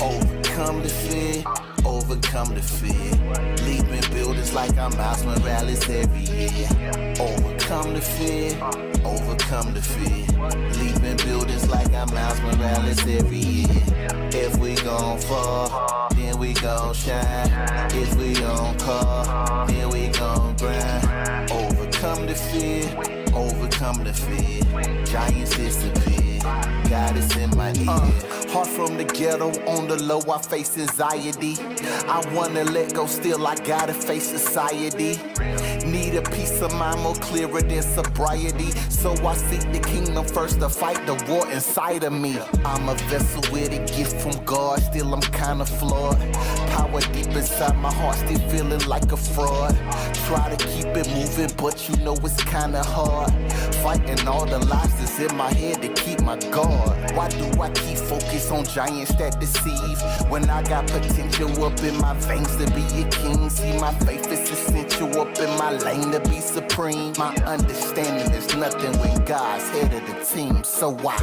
Overcome the fear. Overcome the fear. Leaping buildings like I'm Miles Morales every year. Overcome the fear. Overcome the fear. Leaping buildings like I'm Miles Morales every year. If we gon' fall, then we gon' shine. If we gon' call, then we gon' grind. Overcome the fear. Overcome the fear. Giants disappear. God is in my ear. Heart from the ghetto, on the low, I face anxiety. I wanna let go, still I gotta face society. Need a peace of mind more clearer than sobriety. So I seek the kingdom first to fight the war inside of me. I'm a vessel with a gift from God, still I'm kinda flawed. Power deep inside my heart, still feeling like a fraud. Try to keep it moving, but you know it's kinda hard. Fighting all the lies that's in my head to keep my guard. Why do I keep focus on giants that deceive when I got potential up in my veins to be a king? See, my faith is essential up in my lane to be supreme. My understanding is nothing when God's head of the team. So I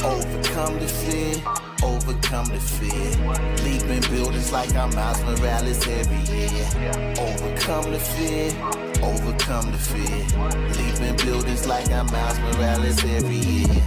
overcome the fear, overcome the fear. Leaping buildings like I'm Miles Morales every year. Overcome the fear, overcome the fear. Leaping buildings like I'm Miles Morales every year.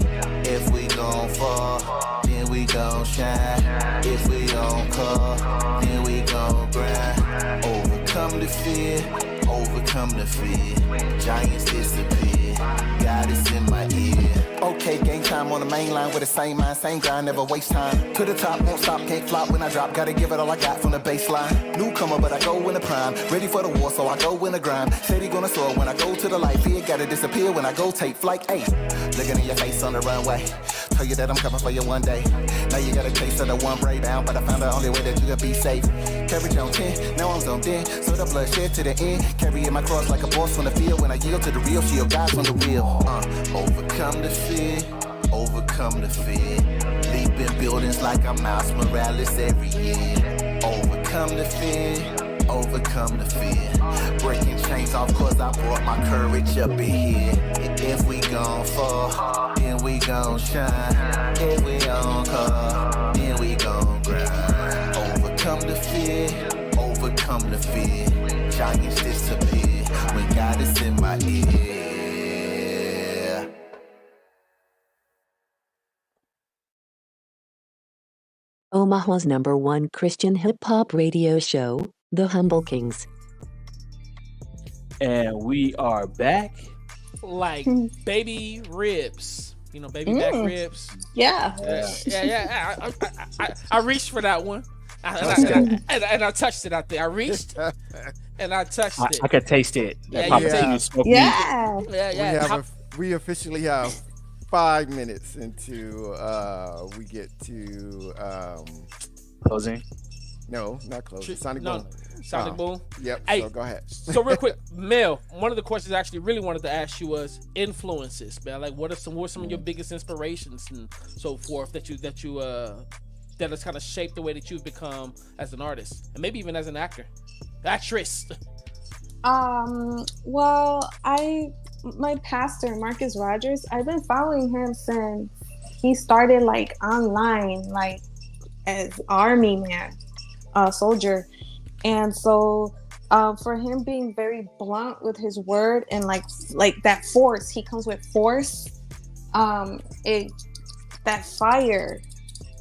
If we gon' fall, then we gon' shine. If we gon' call, then we gon' grind. Overcome the fear, overcome the fear. Giants disappear. God is in my ear. Okay, game time on the main line with the same mind, same grind, never waste time. To the top, won't stop, can't flop when I drop. Gotta give it all I got from the baseline. Newcomer, but I go in the prime. Ready for the war, so I go in the grind. Said he gonna soar when I go to the light. Fear gotta disappear when I go take flight. Ayy, looking in your face on the runway. Tell you that I'm coming for you one day. Now you got a taste of the one break down, but I found the only way that you can be safe. Carry on 10, now I'm zoned in. So the blood shed to the end. Carrying my cross like a boss on the field. When I yield to the real, shield God's on the wheel. Overcome the fear, overcome the fear. Leaping buildings like I'm Miles Morales every year. Overcome the fear, overcome the fear. Breaking chains off cause I brought my courage up in here. If we gon' fall, then we gon' shine. If we gon' call, then we gon' grind. Overcome the fear, overcome the fear. Giants disappear when God is in my ear. Omaha's #1 Christian hip-hop radio show, The Humble Kingz. And we are back. Like baby ribs. Baby back ribs. Yeah. Yeah. I reached for that one. And I touched it out there. I reached and I touched it. I could taste it. We officially have 5 minutes into we get to closing. No, not close. Sonic No, Boom. Sonic Boom. Yep. Hey, so go ahead. So real quick, Mel, one of the questions I actually really wanted to ask you was influences, man. Like, what are some of your biggest inspirations and so forth that has kind of shaped the way that you've become as an artist and maybe even as an actress. Well, my pastor Marcus Rogers, I've been following him since he started like online, like as army man, soldier, and so for him being very blunt with his word and like that force, he comes with force. That fire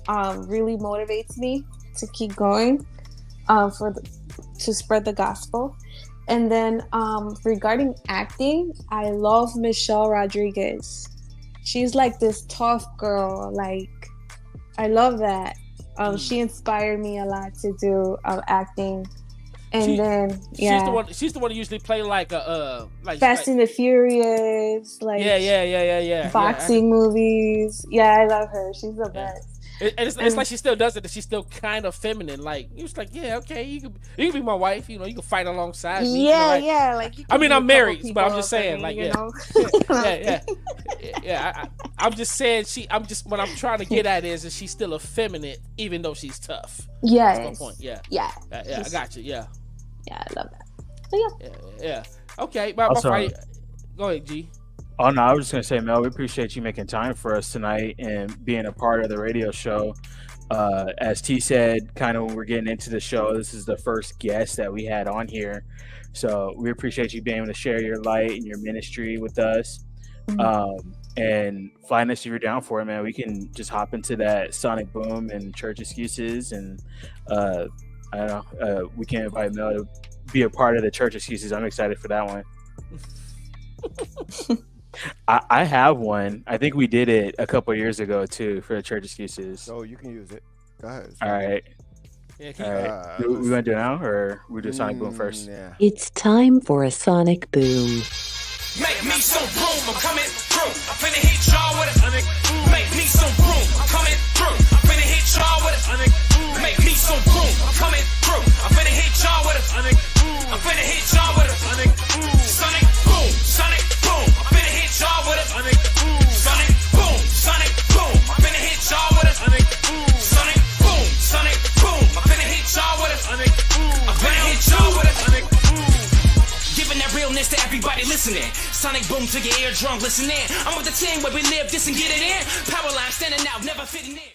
really motivates me to keep going, to spread the gospel. And then regarding acting, I love Michelle Rodriguez. She's like this tough girl. Like, I love that. She inspired me a lot to do acting. And she's the one who usually play like Fast and the Furious, like yeah. boxing movies. Yeah, I love her. She's the best. It's like she still does it, and she's still kind of feminine. Like, he was like, yeah, okay, you can be my wife. You know, you can fight alongside me. Yeah, you know, like you I mean, I'm married, people but I'm just saying, like, I'm just saying what I'm trying to get at is she's still effeminate, even though she's tough. Yeah, that's my point. Yeah, I got you. Yeah, I love that. Yeah. Okay, go ahead, G. Oh no, I was just gonna say, Mel, we appreciate you making time for us tonight and being a part of the radio show. As T said, kind of when we're getting into the show, this is the first guest that we had on here, so we appreciate you being able to share your light and your ministry with us. And Flyness, if you're down for it, man, we can just hop into that Sonic Boom and Church Excuses, and I don't know, we can invite Mel to be a part of the Church Excuses. I'm excited for that one. I have one. I think we did it a couple years ago too for the Church Excuses. So you can use it. Go ahead. All right. All right. We gonna do it now, or we do Sonic Boom first? Yeah. It's time for a Sonic Boom. Make me some room, I'm coming through. I'm finna hit y'all with a Sonic. Make me some room, I'm coming through. I'm finna hit y'all with a Sonic. Make me some room, I'm coming through. I'm finna hit y'all with a Sonic. I'm finna hit y'all with a Sonic. Sonic boom, Sonic boom. I'm finna hit y'all with a Sonic. Sonic boom, Sonic boom. I'm finna hit y'all with a Sonic. Sonic boom, Sonic boom. I'm finna hit y'all with a Sonic. I'm finna hit y'all with a Sonic. Giving that realness to everybody listening. Sonic boom to your eardrum, listen in. I'm with the team where we live this and get it in. Power line standing out, never fitting in.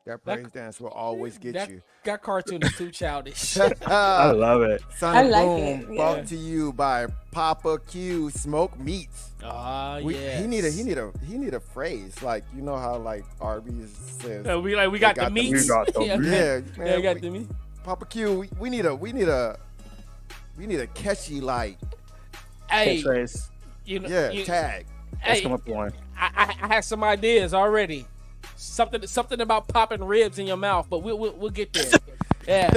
That praise dance will always get you. That cartoon is too childish. I love it. Sonic like Boom, it, brought to you by Poppa Q Smoke Meats. Yeah. He need a phrase, like, you know how like Arby's says. We got the meats. We got the Yeah, meats. man, we got the meat. Poppa Q, we need a catchy like Catchphrase. tag. Let's come up with one. I had some ideas already. Something about popping ribs in your mouth, but we'll get there. Yeah.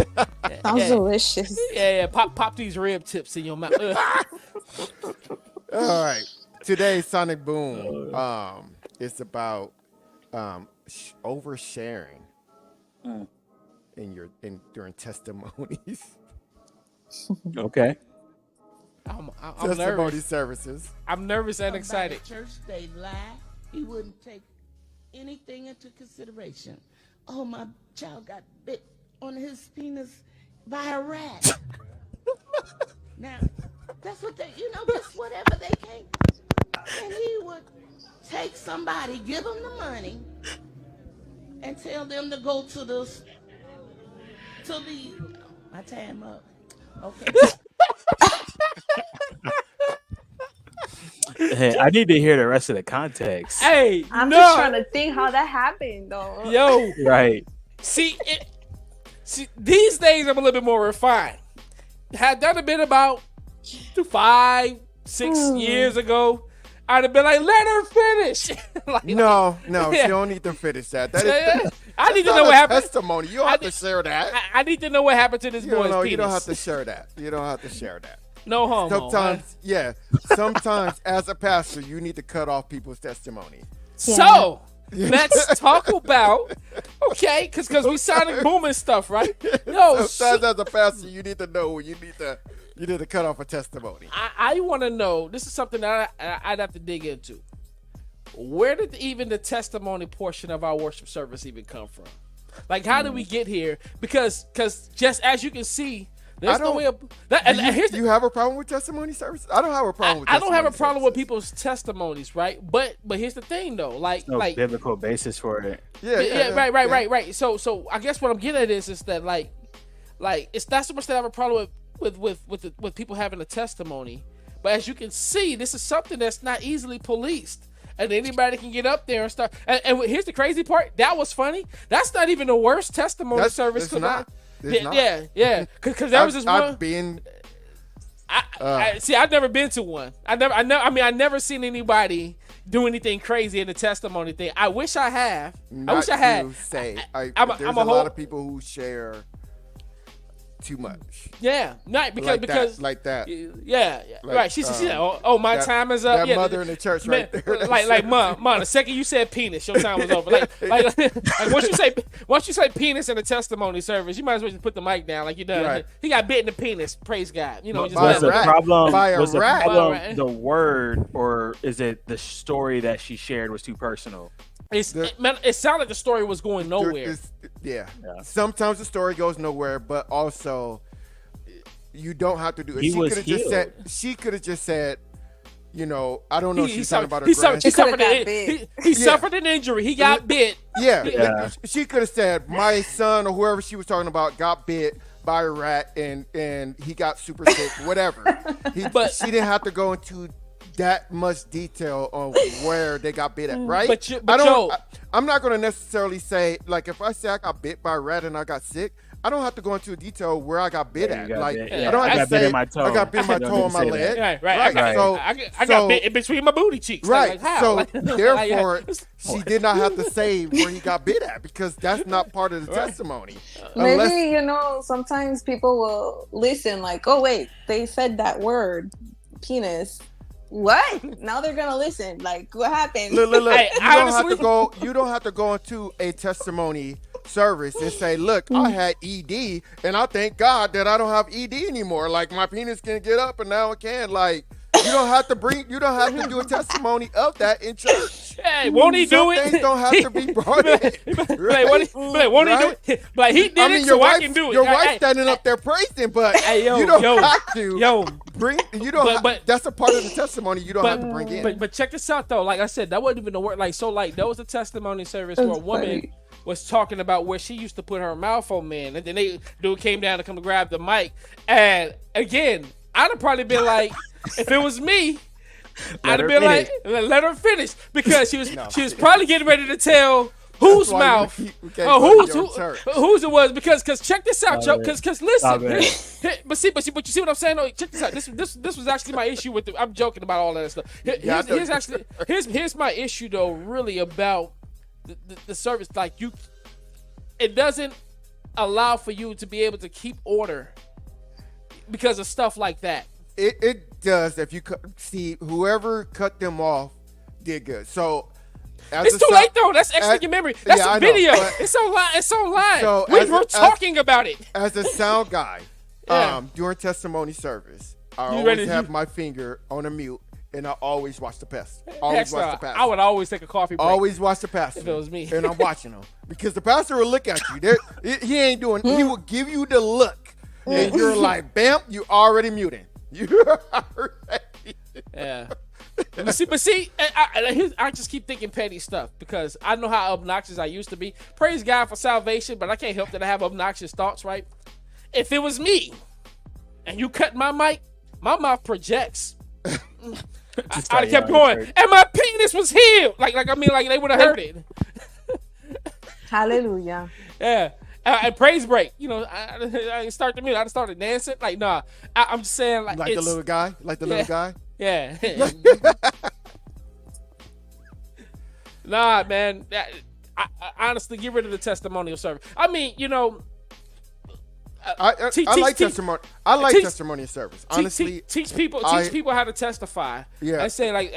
Sounds delicious. Yeah. Pop these rib tips in your mouth. All right. Today's Sonic Boom it's about oversharing during testimonies. Okay. I'm Testimony nervous. services. I'm nervous and excited. Church, they lie. He wouldn't take anything into consideration. Oh, my child got bit on his penis by a rat. Now, that's what they, just whatever they can't. And he would take somebody, give them the money, and tell them to go to the my time up. Okay. Hey, I need to hear the rest of the context. Hey, I'm just trying to think how that happened, though. Yo, right. See, these days I'm a little bit more refined. Had that been about 5-6 years ago, I'd have been like, let her finish. No, she don't need to finish that. I need to know what happened. Testimony. You don't have to share that. I need to know what happened to this boy's penis. You don't have to share that. No homo. Sometimes as a pastor, you need to cut off people's testimony. So, Let's talk about, okay, because we sounding booming stuff, right? Yo, sometimes as a pastor, you need to know you need to cut off a testimony. I want to know. This is something that I'd have to dig into. Where did even the testimony portion of our worship service even come from? Like, how did we get here? Because just as you can see, there's no way of that. You have a problem with testimony service? I don't have a problem with. I don't have a problem with people's testimonies, right? But here's the thing, though. Like, no biblical basis for it. Yeah. Right. So I guess what I'm getting at is that like it's not so much that I have a problem with people having a testimony, but as you can see, this is something that's not easily policed. And anybody can get up there and start. And here's the crazy part. That was funny. That's not even the worst testimony service. It's not. Yeah. Because there was this one. See, I've never been to one. I never seen anybody do anything crazy in the testimony thing. I wish I have. I wish I had. There's a lot of people who share too much. Yeah, not because like that. Yeah, like, right. She said, "Oh, my time is up." That mother in the church, right there. Like, mom. The second you said penis, your time was over. Like once you say penis in a testimony service, you might as well just put the mic down. Like, you're done. Right. He got bit in the penis. Praise God. You know, was the rat. problem the word, or is it the story that she shared was too personal? It sounded like the story was going nowhere. Yeah. Sometimes the story goes nowhere, but also you don't have to do it. She could have just said, you know, I don't know if she's talking about her grandson. He suffered an injury. He got bit. Yeah. She could have said, my son or whoever she was talking about got bit by a rat and he got super sick, whatever. But she didn't have to go into that much detail on where they got bit at, right? I'm not going to necessarily say, like, if I say I got bit by a rat and I got sick, I don't have to go into a detail where I got bit at. Like, I don't have to say I got bit in my toe on my leg. Right. So I got bit in between my booty cheeks. Right. Like, how? So therefore, she did not have to say where he got bit at because that's not part of the testimony. Maybe, you know, sometimes people will listen like, oh, wait, they said that word, penis. What? Now they're gonna listen. Like, what happened? Look. You don't have to go into a testimony service and say, look, I had ED and I thank God that I don't have ED anymore. Like, my penis can get up and now it can. Like, you don't have to do a testimony of that in church. Hey, won't he do it? Things don't have to be brought in. Won't he do it? Like, he did it, so I can do it. Your wife's standing up there praising, but you don't have to bring. You don't. But that's a part of the testimony. You don't have to bring in. But check this out though. Like I said, that wasn't even the word. Like, so like there was a testimony service where a woman was talking about where she used to put her mouth on men, and then dude came down to come to grab the mic, and again, I'd have probably been like. If it was me, I'd have been like, let her finish because she was probably getting ready to tell whose mouth, whose it was because check this out, Joe. Because listen, but you see what I'm saying? No, check this out. This was actually my issue with I'm joking about all that stuff. Here's my issue though. Really about the service, like it doesn't allow for you to be able to keep order because of stuff like that. It does. If you see whoever cut them off did good. So it's too late though. That's extra your memory. That's a video. It's online. So we were talking about it. As a sound guy, during testimony service, I always have my finger on a mute, and I always watch the pastor. I would always take a coffee break. Always watch the pastor. If it was me, and I'm watching him because the pastor will look at you. He ain't doing. He will give you the look, and you're like, bam, you already muting. Yeah. But see, I just keep thinking petty stuff because I know how obnoxious I used to be. Praise God for salvation, but I can't help that I have obnoxious thoughts, right? If it was me and you cut my mic, my mouth projects. I'd have kept going, and my penis was healed. Like they would have heard it. Hallelujah. Yeah. And praise break, you know, I start the music. I started dancing. Like, nah, I'm just saying, like the little guy, little guy. Yeah. Nah, man. I honestly, get rid of the testimonial service. I mean, you know, I like testimony. I like testimonial service. Honestly, teach people how to testify. Yeah. I say like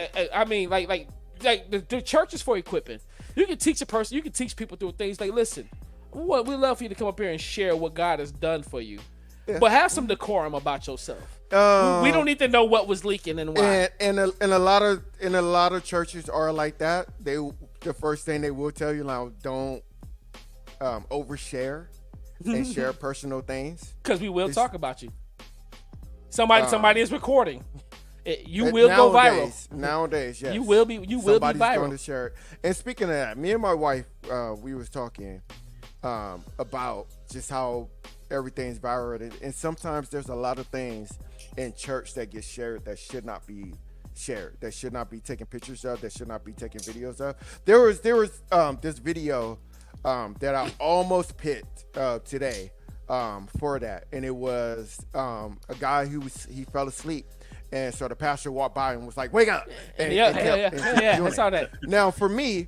the church is for equipping. You can teach a person. You can teach people through things like, listen, we love for you to come up here and share what God has done for you, but have some decorum about yourself. We don't need to know what was leaking and why. And a lot of churches are like that. The first thing they will tell you now, don't overshare and share personal things, because we will talk about you. Somebody is recording. You will go viral. Nowadays, yes. You will be viral. Somebody's going to share it. And speaking of that, me and my wife, we was talking about just how everything's viral. And sometimes there's a lot of things in church that get shared that should not be shared, that should not be taken pictures of, that should not be taken videos of. There was this video that I almost picked today for that, and it was a guy he fell asleep, and so the pastor walked by and was like, "Wake up!" And I saw that. Now, for me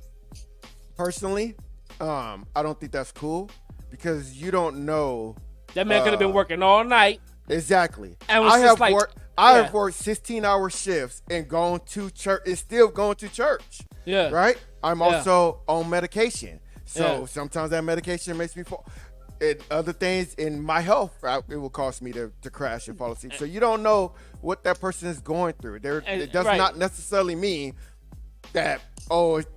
personally, I don't think that's cool, because you don't know that man could have been working all night. Exactly. And I have worked 16-hour shifts and gone to church and still going to church. Yeah. Right? I'm also on medication. So sometimes that medication makes me fall. And other things in my health, it will cause me to crash and fall asleep. So you don't know what that person is going through. It does not necessarily mean that,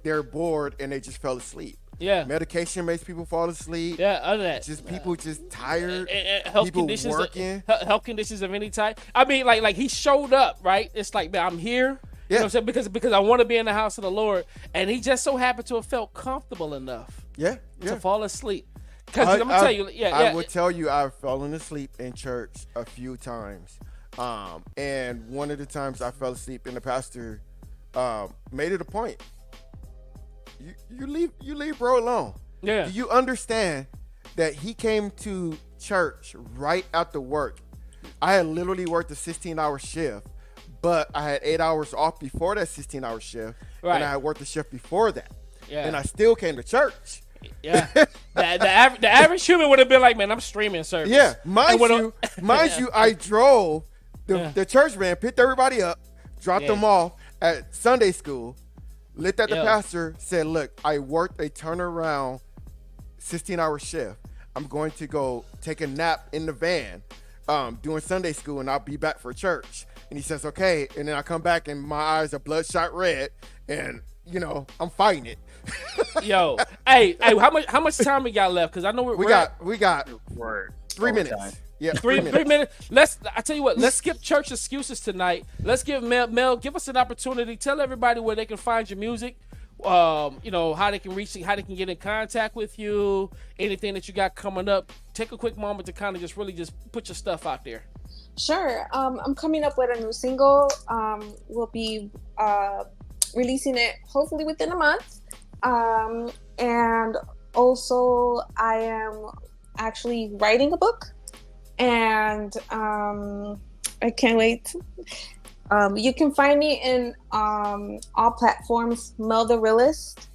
they're bored and they just fell asleep. Yeah. Medication makes people fall asleep. Yeah, other than that. Just people just tired. Health people conditions, working. Health conditions of any type. I mean, like he showed up, right? It's like, man, I'm here. You know what I'm saying? Because I want to be in the house of the Lord. And he just so happened to have felt comfortable enough to fall asleep. Because I'm going to tell you. I would tell you I've fallen asleep in church a few times. And one of the times I fell asleep and the pastor made it a point. You leave bro alone. Yeah. Do you understand that he came to church right after work? I had literally worked a 16-hour shift, but I had 8 hours off before that 16-hour shift, and I had worked a shift before that, and I still came to church. Yeah, the average human would have been like, man, I'm streaming service. Yeah, mind you, I drove the church van, picked everybody up, dropped them off at Sunday school. Looked at the pastor, said, look, I worked a turnaround 16-hour shift. I'm going to go take a nap in the van doing Sunday school, and I'll be back for church. And he says, okay. And then I come back, and my eyes are bloodshot red, and, I'm fighting it. Yo, hey, how much time we got left? Because I know we got 3 minutes. Yeah, 3 minutes. I tell you what, let's skip church excuses tonight. Let's give Mell, give us an opportunity. Tell everybody where they can find your music. How they can reach you, how they can get in contact with you, anything that you got coming up. Take a quick moment to kind of just put your stuff out there. Sure. I'm coming up with a new single. We'll be releasing it hopefully within a month. And also I am actually writing a book. And I can't wait. You can find me in all platforms, Mell the Realist.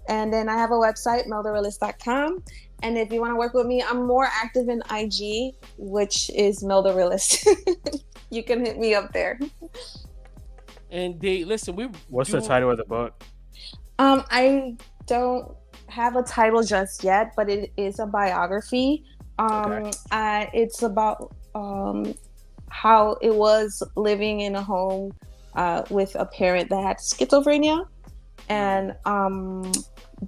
And then I have a website, melltherealist.com. And if you want to work with me, I'm more active in IG, which is Mell the Realist. You can hit me up there. Indeed. Listen, what's the title of the book? I don't have a title just yet, but it is a biography. It's about how it was living in a home with a parent that had schizophrenia, and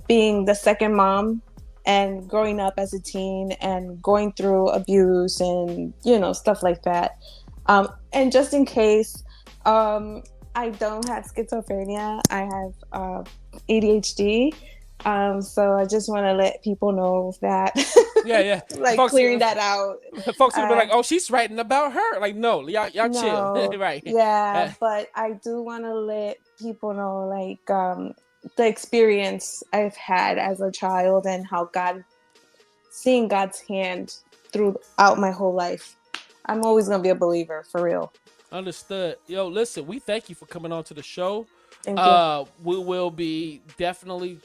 being the second mom, and growing up as a teen and going through abuse and stuff like that. And just in case, I don't have schizophrenia, I have ADHD. So I just want to let people know that. Yeah. Like folks, clearing that out. Folks will be like, "Oh, she's writing about her." Like, no, y'all chill, right? Yeah, but I do want to let people know, like, the experience I've had as a child and how seeing God's hand throughout my whole life. I'm always gonna be a believer, for real. Understood. Yo, listen, we thank you for coming on to the show. Thank you. We will be definitely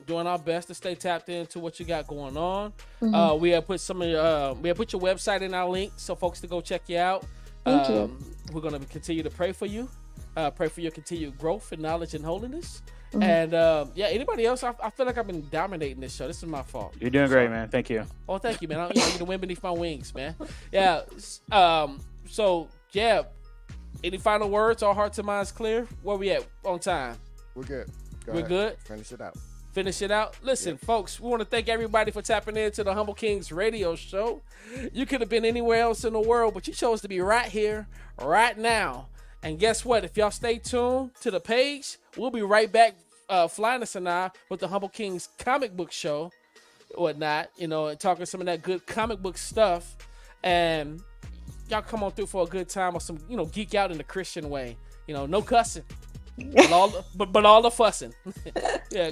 doing our best to stay tapped into what you got going on. Mm-hmm. We have put put your website in our link so folks to go check you out. Thank you. We're gonna continue to pray for you, pray for your continued growth and knowledge and holiness. And yeah, anybody else? I feel like I've been dominating this show. This is my fault. You're doing great, man. Thank you. Oh, thank you, man. I get the wind beneath my wings, man. Yeah. So yeah. Any final words? All hearts and minds clear. Where we at on time? We're good. We're good. Finish it out. Finish it out. Listen, folks, we want to thank everybody for tapping into the Humble Kingz radio show. You could have been anywhere else in the world, but you chose to be right here, right now. And guess what? If y'all stay tuned to the page, we'll be right back, Flyness and I, with the Humble Kingz comic book show, whatnot, and talking some of that good comic book stuff. And y'all come on through for a good time or some, geek out in the Christian way. No cussing. But all the fussing. Yeah,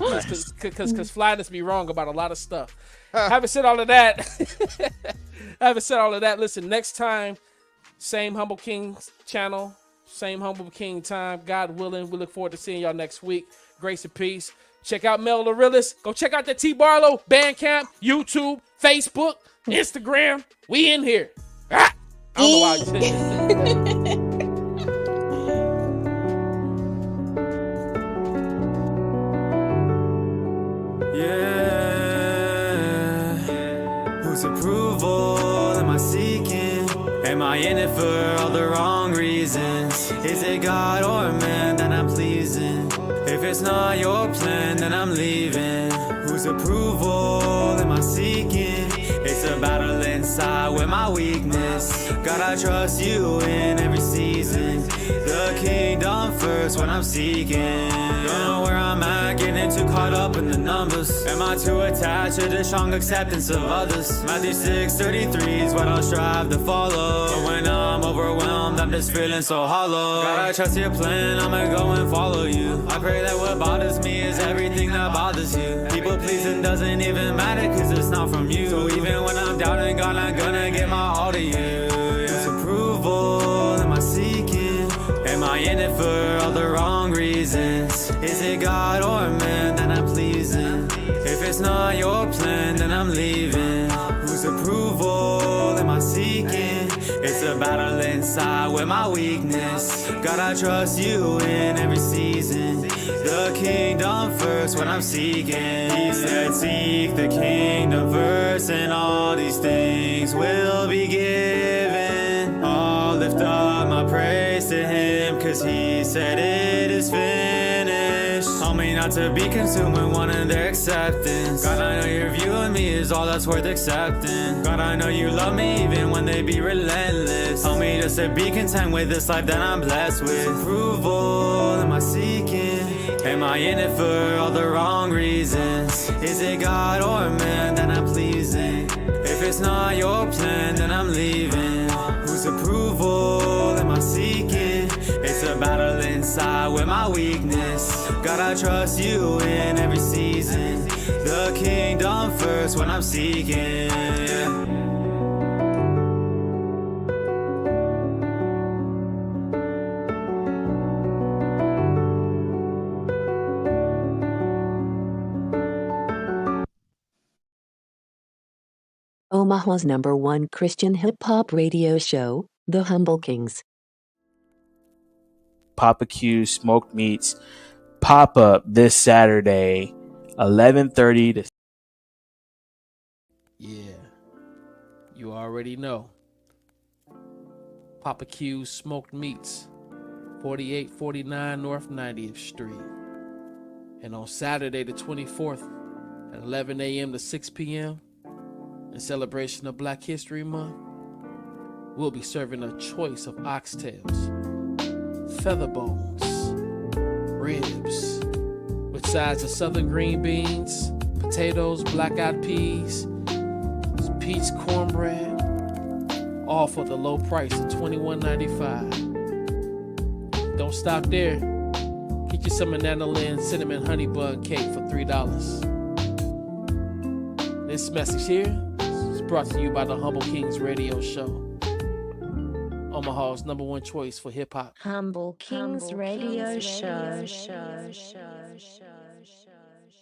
because Flyness be wrong about a lot of stuff. Having said all of that, listen, next time, same Humble Kingz channel, same Humble King time, God willing. We look forward to seeing y'all next week. Grace and peace. Check out Mell the Realist. Go check out the T Barlow, Bandcamp, YouTube, Facebook, Instagram. We in here. I don't know why I said that. Whose approval am I seeking? Am I in it for all the wrong reasons? Is it God or man that I'm pleasing? If it's not your plan, then I'm leaving. Whose approval am I seeking? It's a battle inside with my weakness. God, I trust you in every season. The kingdom first when I'm seeking. Don't know where I'm at, getting too caught up in the numbers. Am I too attached to the strong acceptance of others? Matthew 6:33 is what I'll strive to follow. But when I'm overwhelmed, I'm just feeling so hollow. God, I trust your plan, I'ma go and follow you. I pray that what bothers me is everything that bothers you. People pleasing doesn't even matter, cause it's not from you. So even when I'm doubting God, I'm gonna give my all to you. Whose approval am I seeking? Am I in it for all the wrong reasons? Is it God or man that I'm pleasing? If it's not your plan, then I'm leaving. Whose approval am I seeking? It's a battle inside with my weakness. God, I trust you in every season. The kingdom first when I'm seeking. He said, seek the kingdom first, and all these things will be given. I'll lift up my praise to him, cause he said it is finished. Help me not to be consumed with wanting their acceptance. God, I know your view of me is all that's worth accepting. God, I know you love me even when they be relentless. Help me just to be content with this life that I'm blessed with. Approval am I seeking? Am I in it for all the wrong reasons? Is it God or man that I'm pleasing? If it's not your plan, then I'm leaving. Whose approval am I seeking? It's a battle inside with my weakness. God, I trust you in every season. The kingdom first when I'm seeking. Omaha's #1 Christian hip-hop radio show, The Humble Kingz. Poppa Q Smoked Meats pop up this Saturday, 11:30 to. Yeah, you already know. Poppa Q Smoked Meats, 4849 North 90th Street. And on Saturday the 24th at 11 a.m. to 6 p.m., in celebration of Black History Month, we'll be serving a choice of oxtails, feather bones, ribs, with sides of southern green beans, potatoes, black-eyed peas, peach cornbread, all for the low price of $21.95. Don't stop there. Get you some Nanolin cinnamon honey bun cake for $3. This message here is brought to you by the Humble Kingz radio show, Omaha's #1 choice for hip hop. Humble Kingz radio show.